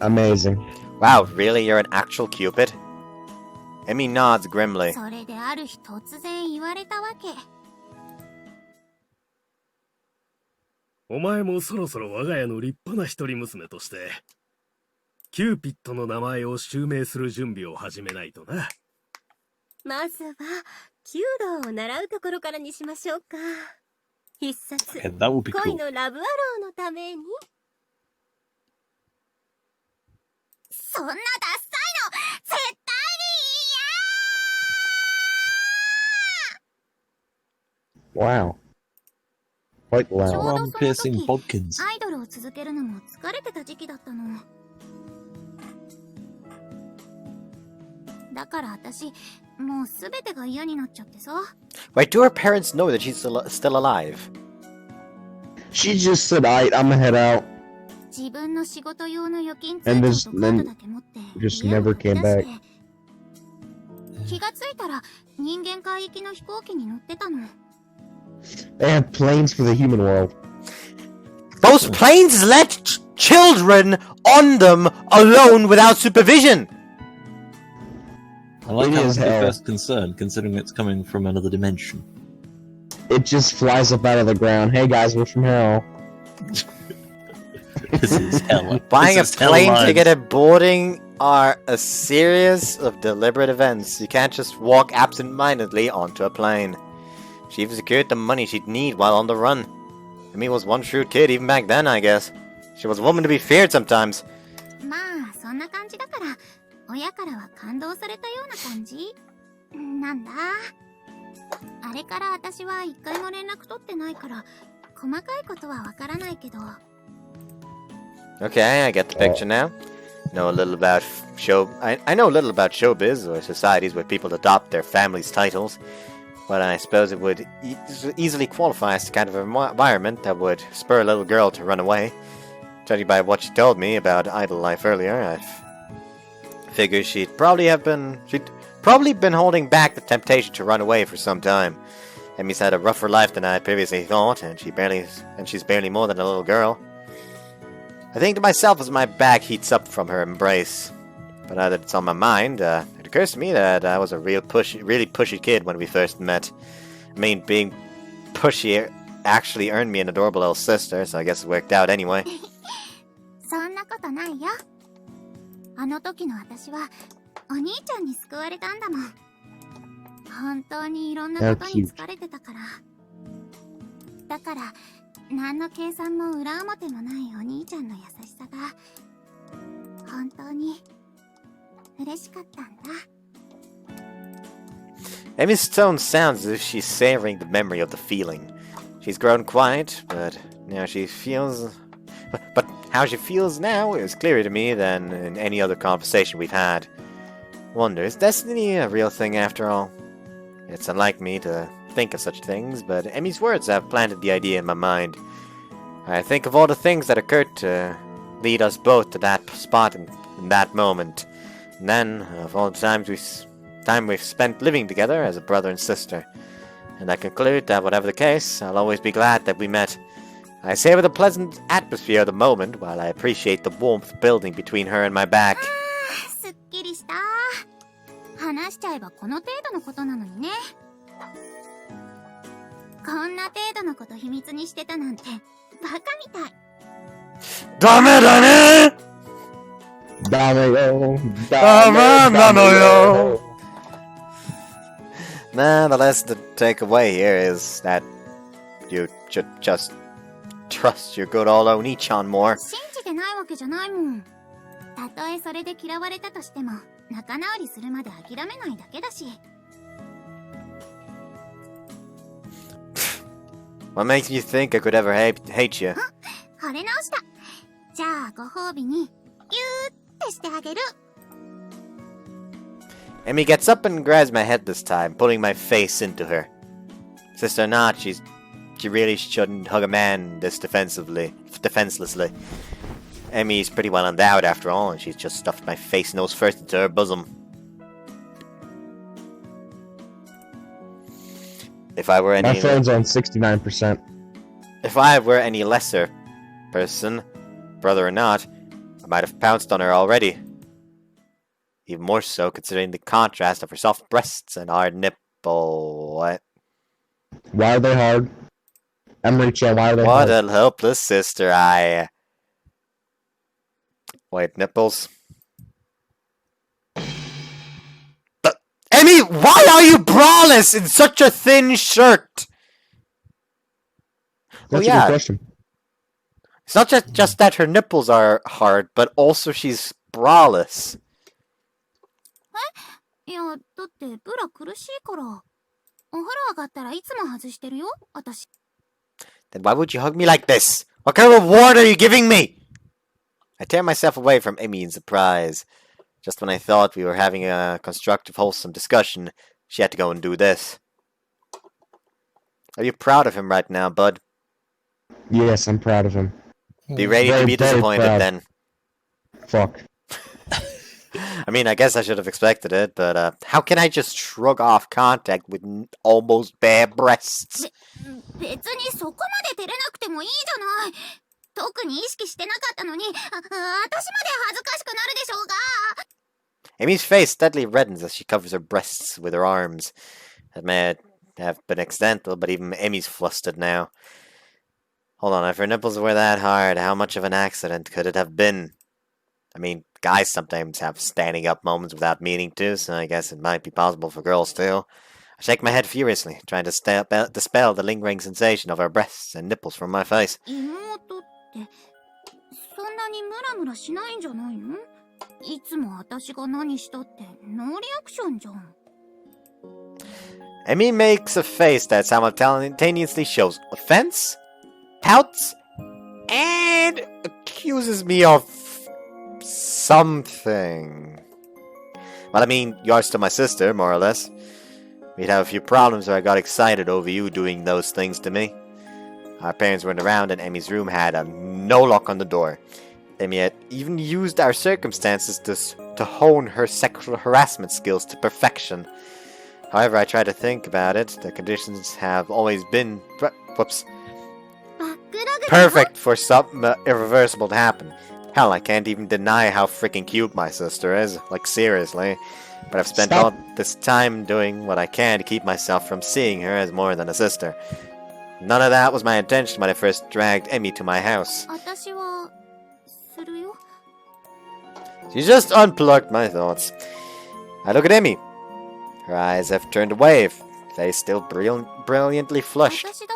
Amazing. Wow, really? You're an actual Cupid? Emmy nods grimly. それである日突然言われたわけ。お前もそろそろ我が家の立派な一人娘としてキューピッドの名前を襲名する準備を始めないとな。まずは、弓道を習うところからにしましょうか。必殺、 Okay, that would be 恋 cool. のラブアローのために。そんなダッサいの絶対に Wow. Quite ちょう loud. ど Arm その piercing 時 bodkins. アイドルを続けるのも疲れてた時期だったの。だから私もう全てが嫌になっちゃってさ。 Wait, do her parents know that she's still alive? She just said, "Aight, I'ma head out." 自分の仕事用の預金通 And 帳とカードだけ持って just 家を never 飛び came 出して気がついたら人間海域の飛行機に乗ってたの。 They have planes for the human world. Those planes let children on them alone without supervision! I like It how is that's the hell. first concern, considering it's coming from another dimension. It just flies up out of the ground. Hey guys, we're from hell. This is hell. Buying a This is hell plane live. ticket and boarding are a series of deliberate events. You can't just walk absent-mindedly onto a plane. She even secured the money she'd need while on the run. Emmy was one shrewd kid even back then, I guess. She was a woman to be feared sometimes. まあそんな感じだから親からは感動されたような感じなんだ。あれから私は一回も連絡取ってないから細かいことはわからないけど。 Okay, I get the picture now. Know a little about I know a little about showbiz, or societies where people adopt their family's titles. But I suppose it would easily qualify as the kind of environment that would spur a little girl to run away. Judging by what she told me about idle life earlier, I figure she'd probably been holding back the temptation to run away for some time. Emmy's had a rougher life than I had previously thought, and she's barely more than a little girl. I think to myself as my back heats up from her embrace. But now that it's on my mind, it occurs to me that I was a really pushy kid when we first met. I mean, being pushy actually earned me an adorable little sister, so I guess it worked out anyway. そんなことないよ。あの時の私はお兄ちゃんに救われたんだもん。本当にいろんなことに疲れてたから。だから何の計算も裏表もないお兄ちゃんの優しさが本当に嬉しかったんだ。Emmy's tone sounds as if she's savoring the memory of the feeling. She's grown quiet, but now she feels... But how she feels now is clearer to me than in any other conversation we've had. Wonder, is destiny a real thing after all? It's unlike me to think of such things, but Emmy's words have planted the idea in my mind. I think of all the things that occurred to lead us both to that spot in that moment. And then, of all the time we've spent living together as a brother and sister. And I conclude that whatever the case, I'll always be glad that we met. I savor the pleasant atmosphere of the moment, while I appreciate the warmth building between her and my back. すっきりした。話しちゃえばこの程度のことなのにね。こんな程度のこと秘密にしてたなんてバカみたい。ダメだね。ダメよ。ダメなのよ。Nah, the lesson to take away here is that you should just trust your good old Oni-chan more. 信じてないわけじゃないもん。たとえそれで嫌われたとしても仲直りするまで諦めないだけだし。What makes you think I could ever hate you? 惚れ直した。じゃあご褒美にギューってしてあげる。Emmy gets up and grabs my head this time, pulling my face into her. Sister or not, she really shouldn't hug a man this defenselessly. Emmy's pretty well endowed after all, and she's just stuffed my face nose first into her bosom. If I were any... My phone's on 69%. If I were any lesser person, brother or not, I might have pounced on her already. Even more so considering the contrast of her soft breasts and hard nipple... What? Why are they hard? Emery-chan, why are they What hard? a helpless sister I... Wait, nipples? Emmy, why are you braless in such a thin shirt? That's a good question. It's not just that her nipples are hard, but also she's braless. いや、だってブラ苦しいから。お風呂上がったらいつも外してるよ、私。Then why would you hug me like this? What kind of reward are you giving me? I tear myself away from Emmy in surprise. Just when I thought we were having a constructive, wholesome discussion, she had to go and do this. Are you proud of him right now, bud? Yes, I'm proud of him. Be ready to be disappointed then. Fuck. I mean, I guess I should have expected it, but how can I just shrug off contact with almost bare breasts? 別にそこまで照れなくてもいいじゃない。特に意識してなかったのに、私まで恥ずかしくなるでしょうが。Amy's face steadily reddens as she covers her breasts with her arms. That may have been accidental, but even Amy's flustered now. Hold on, if her nipples were that hard, how much of an accident could it have been? I mean, guys sometimes have standing up moments without meaning to, so I guess it might be possible for girls too. I shake my head furiously, trying to dispel the lingering sensation of her breasts and nipples from my face. 妹ってそんなにムラムラしないんじゃないの？いつも私が何したってノーリアクションじゃん。Emmy makes a face that simultaneously shows offense, pouts, and accuses me of something. Well, I mean, you're still my sister, more or less. We'd have a few problems where I got excited over you doing those things to me. Our parents weren't around, and Emmy's room had no lock on the door. Emmy had even used our circumstances to hone her sexual harassment skills to perfection. However, I try to think about it. The conditions have always been perfect for something irreversible to happen. Hell, I can't even deny how freaking cute my sister is. Like, seriously. But I've spent all this time doing what I can to keep myself from seeing her as more than a sister. None of that was my intention when I first dragged Emmy to my house. She just unplugged my thoughts. I look at Emmy. Her eyes have turned away, face still brilliantly flushed. Text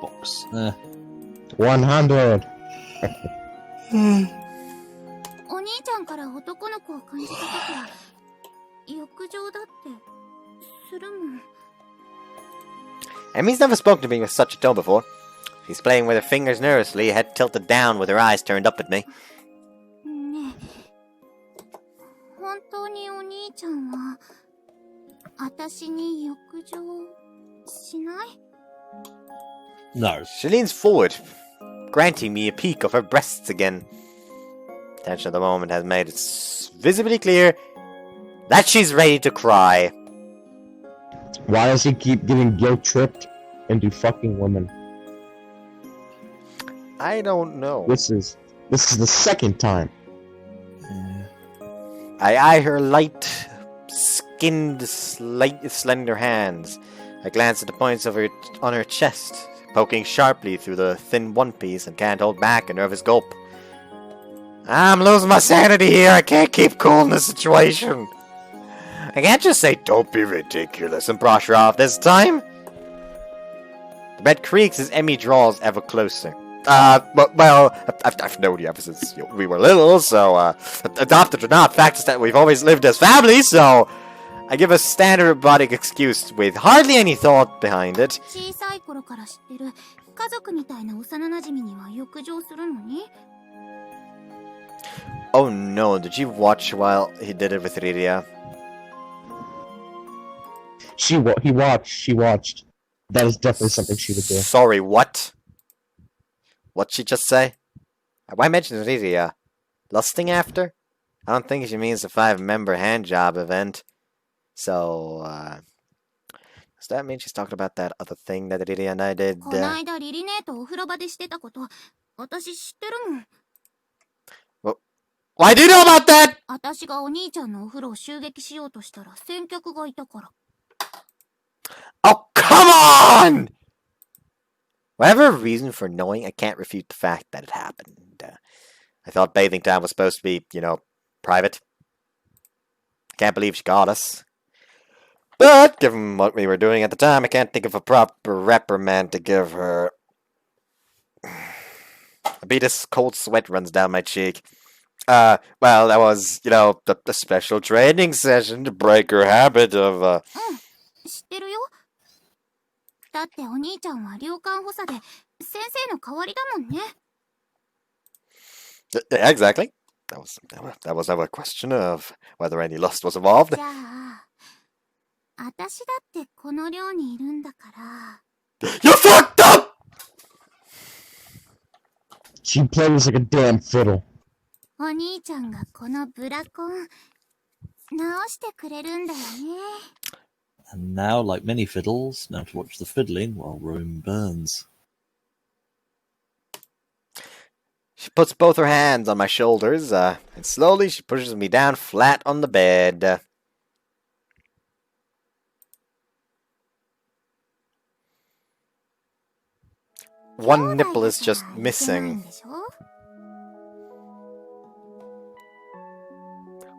box. 100. お兄ちゃんから男の子を感じた時は欲情だってするもん。 Emmy's never spoken to me with such a tone before. She's playing with her fingers nervously, head tilted down with her eyes turned up at me. ねえ、本当にお兄ちゃんは私に欲情しない？ No. She leans forward, granting me a peek of her breasts again. Tension of the moment has made it visibly clear that she's ready to cry. Why does he keep getting guilt-tripped into fucking women? I don't know. This is the second time. I eye her light-skinned, slender hands. I glance at the points of on her chest, poking sharply through the thin one piece, and can't hold back a nervous gulp. I'm losing my sanity here. I can't keep cool in this situation. I can't just say, "Don't be ridiculous," and brush her off this time. The bed creaks as Emmy draws ever closer. Well, I've known you ever since we were little, so, adopted or not, fact is that we've always lived as family, so I give a standard robotic excuse with hardly any thought behind it. 小さい頃から知ってる家族みたいな幼馴染には欲情するのに？ Oh no, did you watch while he did it with Riria? She watched. That is definitely something she would do. Sorry, what? What'd she just say? Why mention Riria? Lusting after? I don't think she means the 5-member handjob event. So, does that mean she's talking about that other thing that Riria and I did? この間リリネーとお風呂場でしてたこと、私知ってるもん。 Why do you know about that? 私がお兄ちゃんのお風呂を襲撃しようとしたら先客がいたから。 Oh, come on! Whatever reason for knowing, I can't refute the fact that it happened. I thought bathing time was supposed to be, private. Can't believe she got us. But, given what we were doing at the time, I can't think of a proper reprimand to give her. A beat of cold sweat runs down my cheek. Well, that was, the special training session to break her habit of, 知ってるよ。だってお兄ちゃんは領館補佐で先生の代わりだもんね。Yeah, exactly. That was never a question of whether any lust was involved. じゃあ、私だってこの寮にいるんだから。You fucked up! She plays like a damn fiddle. お兄ちゃんがこのブラコン直してくれるんだよね。 And now, like many fiddles, now to watch the fiddling while Rome burns. She puts both her hands on my shoulders, and slowly she pushes me down flat on the bed. One nipple is just missing.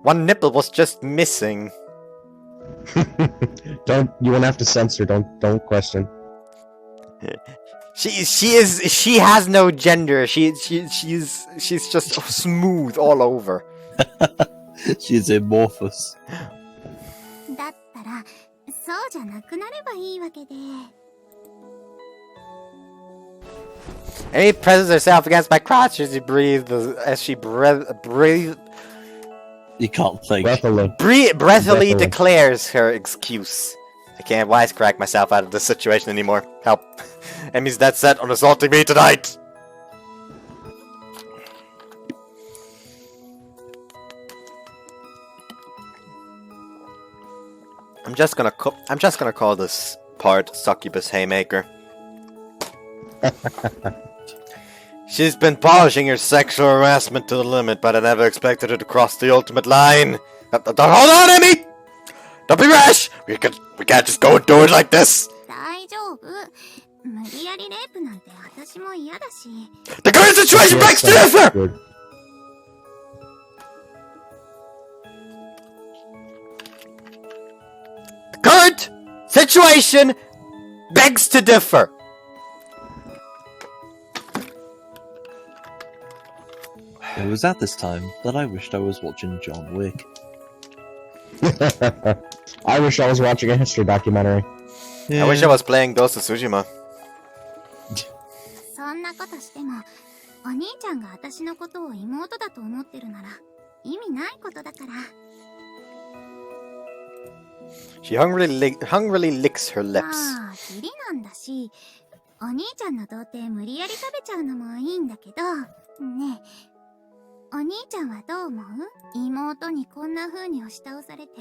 One nipple was just missing. You won't have to censor. Don't question. She has no gender. She's just smooth all over. She's amorphous. だったらそうじゃなくなればいいわけで。Amy presses herself against my crotch as she breathily You can't think. Breathily. declares her excuse. I can't wisecrack myself out of this situation anymore. Help. Emmy's dead set on assaulting me tonight. I'm just gonna call this part Succubus Haymaker. She's been polishing her sexual harassment to the limit, but I never expected her to cross the ultimate line. Hold on, Emmy! Don't be rash! We can't just go and do it like this! 大丈夫。無理やりレイプなんて私も嫌だし。 The current situation begs to differ! The current situation begs to differ. It was at this time that I wished I was watching John Wick. I wish I was watching a history documentary. I wish I was playing Ghost of Tsushima. そんなことしても、お兄ちゃんが私のことを妹だと思ってるなら、意味ないことだから。She hungrily licks her lips. まあ、義理なんだし、お兄ちゃんの童貞無理やり食べちゃうのもいいんだけど、ねえ、お兄ちゃんはどう思う？妹にこんな風に押し倒されて、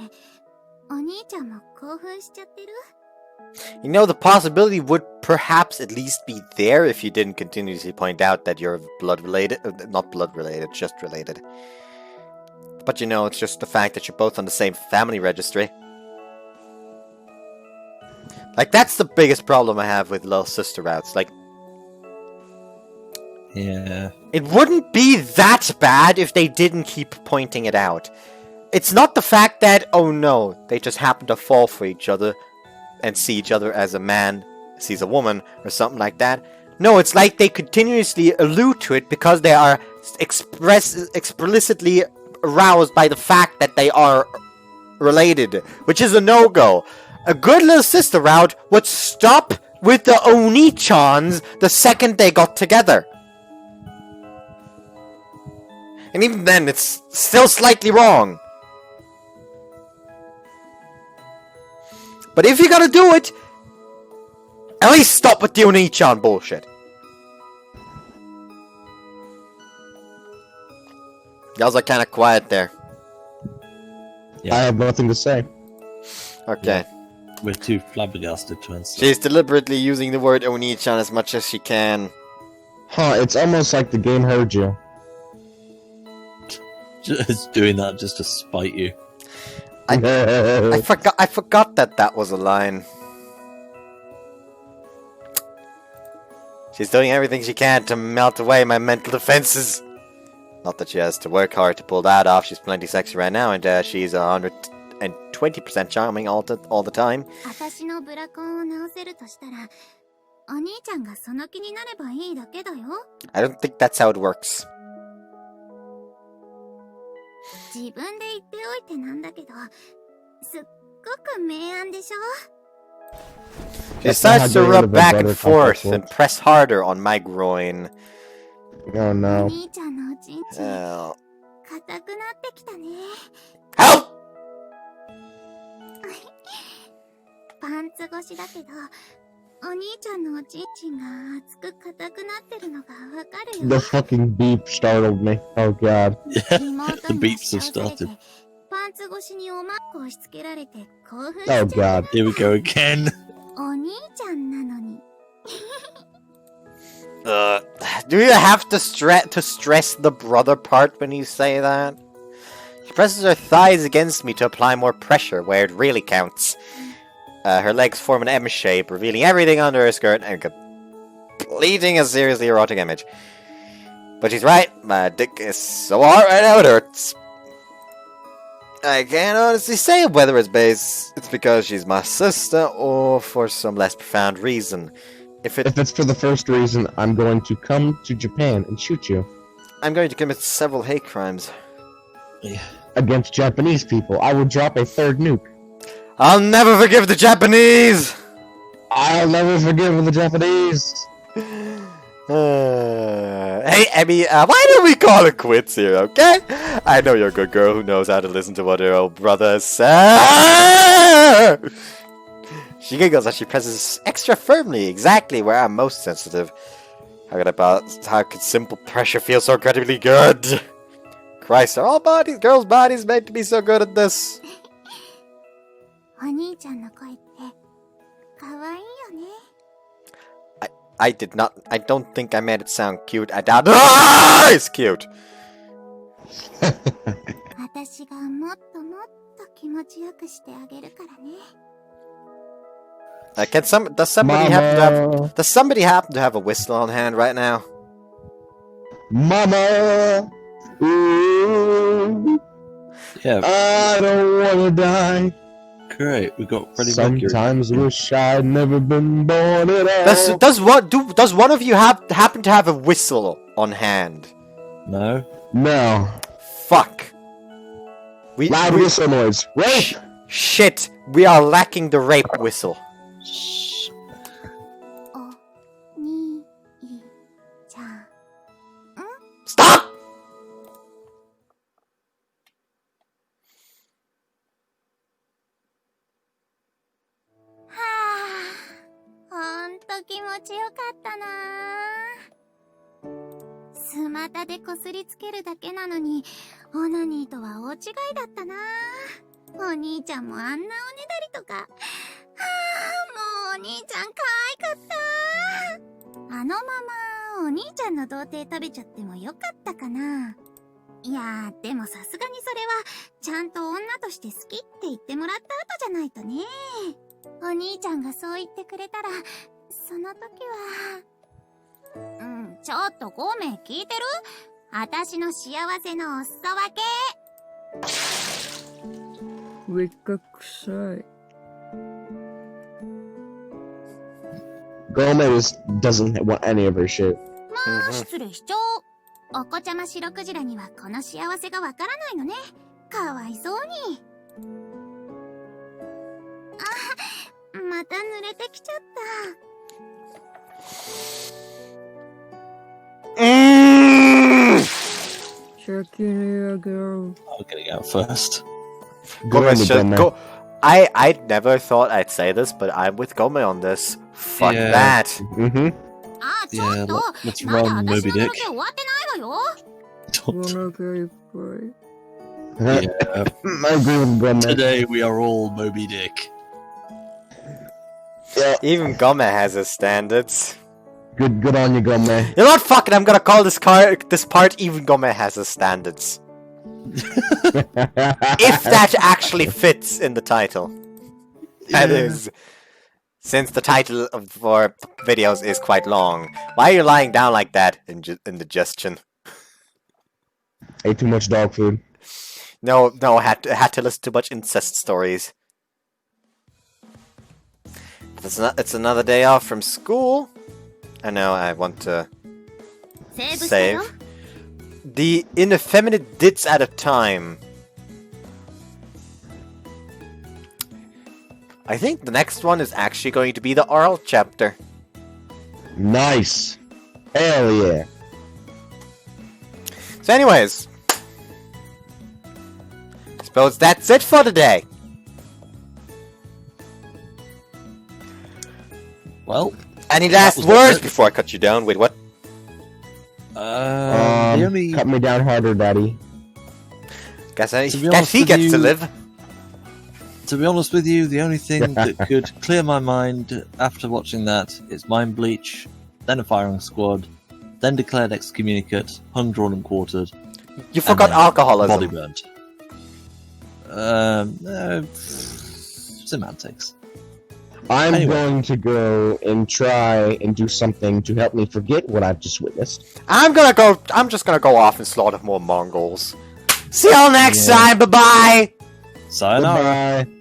お兄ちゃんも興奮しちゃってる？ You know, the possibility would perhaps at least be there if you didn't continuously point out that you're blood related. Not blood related, just related. But you know, it's just the fact that you're both on the same family registry. Like, that's the biggest problem I have with little sister routes. Like, Yeah. it wouldn't be that bad if they didn't keep pointing it out. It's not the fact that, oh no, they just happen to fall for each other and see each other as a man sees a woman or something like that. No, it's like they continuously allude to it because they are explicitly aroused by the fact that they are related, which is a no-go. A good little sister route would stop with the Oni-chans the second they got together. And even then, it's still slightly wrong. But if you're gonna do it, at least stop with the Oni-chan bullshit. Y'all are kind of quiet there. Yeah. I have nothing to say. Okay. We're too flabbergasted to answer. She's deliberately using the word Oni-chan as much as she can. Huh, it's almost like the game heard you. Just doing that just to spite you. I forgot that was a line. She's doing everything she can to melt away my mental defenses. Not that she has to work hard to pull that off. She's plenty sexy right now, and she's 120% charming all the time. 私のブラコンを直せるとしたら、お兄ちゃんがその気になればいいだけだよ。 I don't think that's how it works. 自分で言っておいてなんだけど、すっごく明暗でしょ？ She starts to rub back and forth and press harder on my groin. Oh お no. 兄ちゃんのおちんちん、 Oh. 硬くなってきたね。 Help! パンツ越しだけど、お兄ちゃんのおちんちんが熱く硬くなってるのがわかる The よ。 fucking beep startled me. Oh god. The beeps have started. パンツ越しにおまっこ押し付けられて興奮し Oh ちゃう。 god. Here we go again. お兄ちゃんなのに。 Do you have to stress the brother part when you say that? She presses her thighs against me to apply more pressure where it really counts. Her legs form an M shape, revealing everything under her skirt and completing a seriously erotic image. But she's right, my dick is so hard right now it hurts. I can't honestly say whether it's because she's my sister or for some less profound reason. If it's for the first reason, I'm going to come to Japan and shoot you. I'm going to commit several hate crimes. Against Japanese people. I will drop a third nuke. I'll never forgive the Japanese! I'll never forgive the Japanese. Hey, Emmy, why don't we call it quits here, okay? I know you're a good girl who knows how to listen to what her old brother says. She giggles as she presses extra firmly, exactly where I'm most sensitive. How could simple pressure feel so incredibly good? Christ, are all girls' bodies made to be so good at this? お兄ちゃんの声って可愛いよね。I don't think I made it sound cute. I doubt. It's cute! 私がもっともっと気持ちよくしてあげるからね。Does somebody happen to have a whistle on hand right now? Mama! Ooh, Yeah, I don't wanna die. great. We got Freddie Mercury. Sometimes wish I'd never been born at all. Does one of you happen to have a whistle on hand? No. No. Fuck. Loud whistle noise. Right? Shit. We are lacking the rape whistle. お兄ちゃん。 Stop! はあ、ほんと気持ちよかったな。スマタでこすりつけるだけなのに、オナニーとは大違いだったな。お兄ちゃんもあんなおねだりとか。はあ、もうお兄ちゃん可愛かった。あのままお兄ちゃんの童貞食べちゃってもよかったかな。いやー、でもさすがにそれはちゃんと女として好きって言ってもらった後じゃないとね。お兄ちゃんがそう言ってくれたら、その時は。ちょっとゴメ聞いてる？私の幸せのお裾分け。めっかくさい。Gome just doesn't want any of her shit. まあ、失礼しちゃう。お子ちゃま白クジラにはこの幸せがわからないのね。かわいそうに。あ、また濡れてきちゃった。先にあげろ。I'm getting out first. I never thought I'd say this, but I'm with Gome on this. Fuck Yeah. that. Mm-hmm. あ、ちょっと、 Let's まだ run 私 Moby のロ Dick. ケ終わってないわよ。お腹いっぱい。 Yeah. I agree with Gome. Today we are all Moby Dick. Yeah, Even Gome has his standards. good on you, Gome. You know what? Fuck it. I'm gonna call this part Even Gome has his standards. If that actually fits in the title. That is. Since the title for videos is quite long. Why are you lying down like that, indigestion? Ate too much dog food. No, had to listen to much incest stories. It's another day off from school. I know, I want to save. The ineffeminate dits at a time. I think the next one is actually going to be the oral chapter. Nice. Hell yeah. So anyways, I suppose that's it for today. Well, Any last was words it. before I cut you down? Wait, what? the only Cut me down harder, daddy. Guess be he honest with gets to you- live. To be honest with you, the only thing that could clear my mind after watching that is Mind Bleach, then a firing squad, then declared excommunicate, hung, drawn, and quartered, You forgot then alcoholism. body burnt. Semantics. I'm Anyway. going to go and try and do something to help me forget what I've just witnessed. I'm just gonna go off and slaughter more Mongols. See y'all next Yeah. time. Bye bye. Sayonara. Goodbye.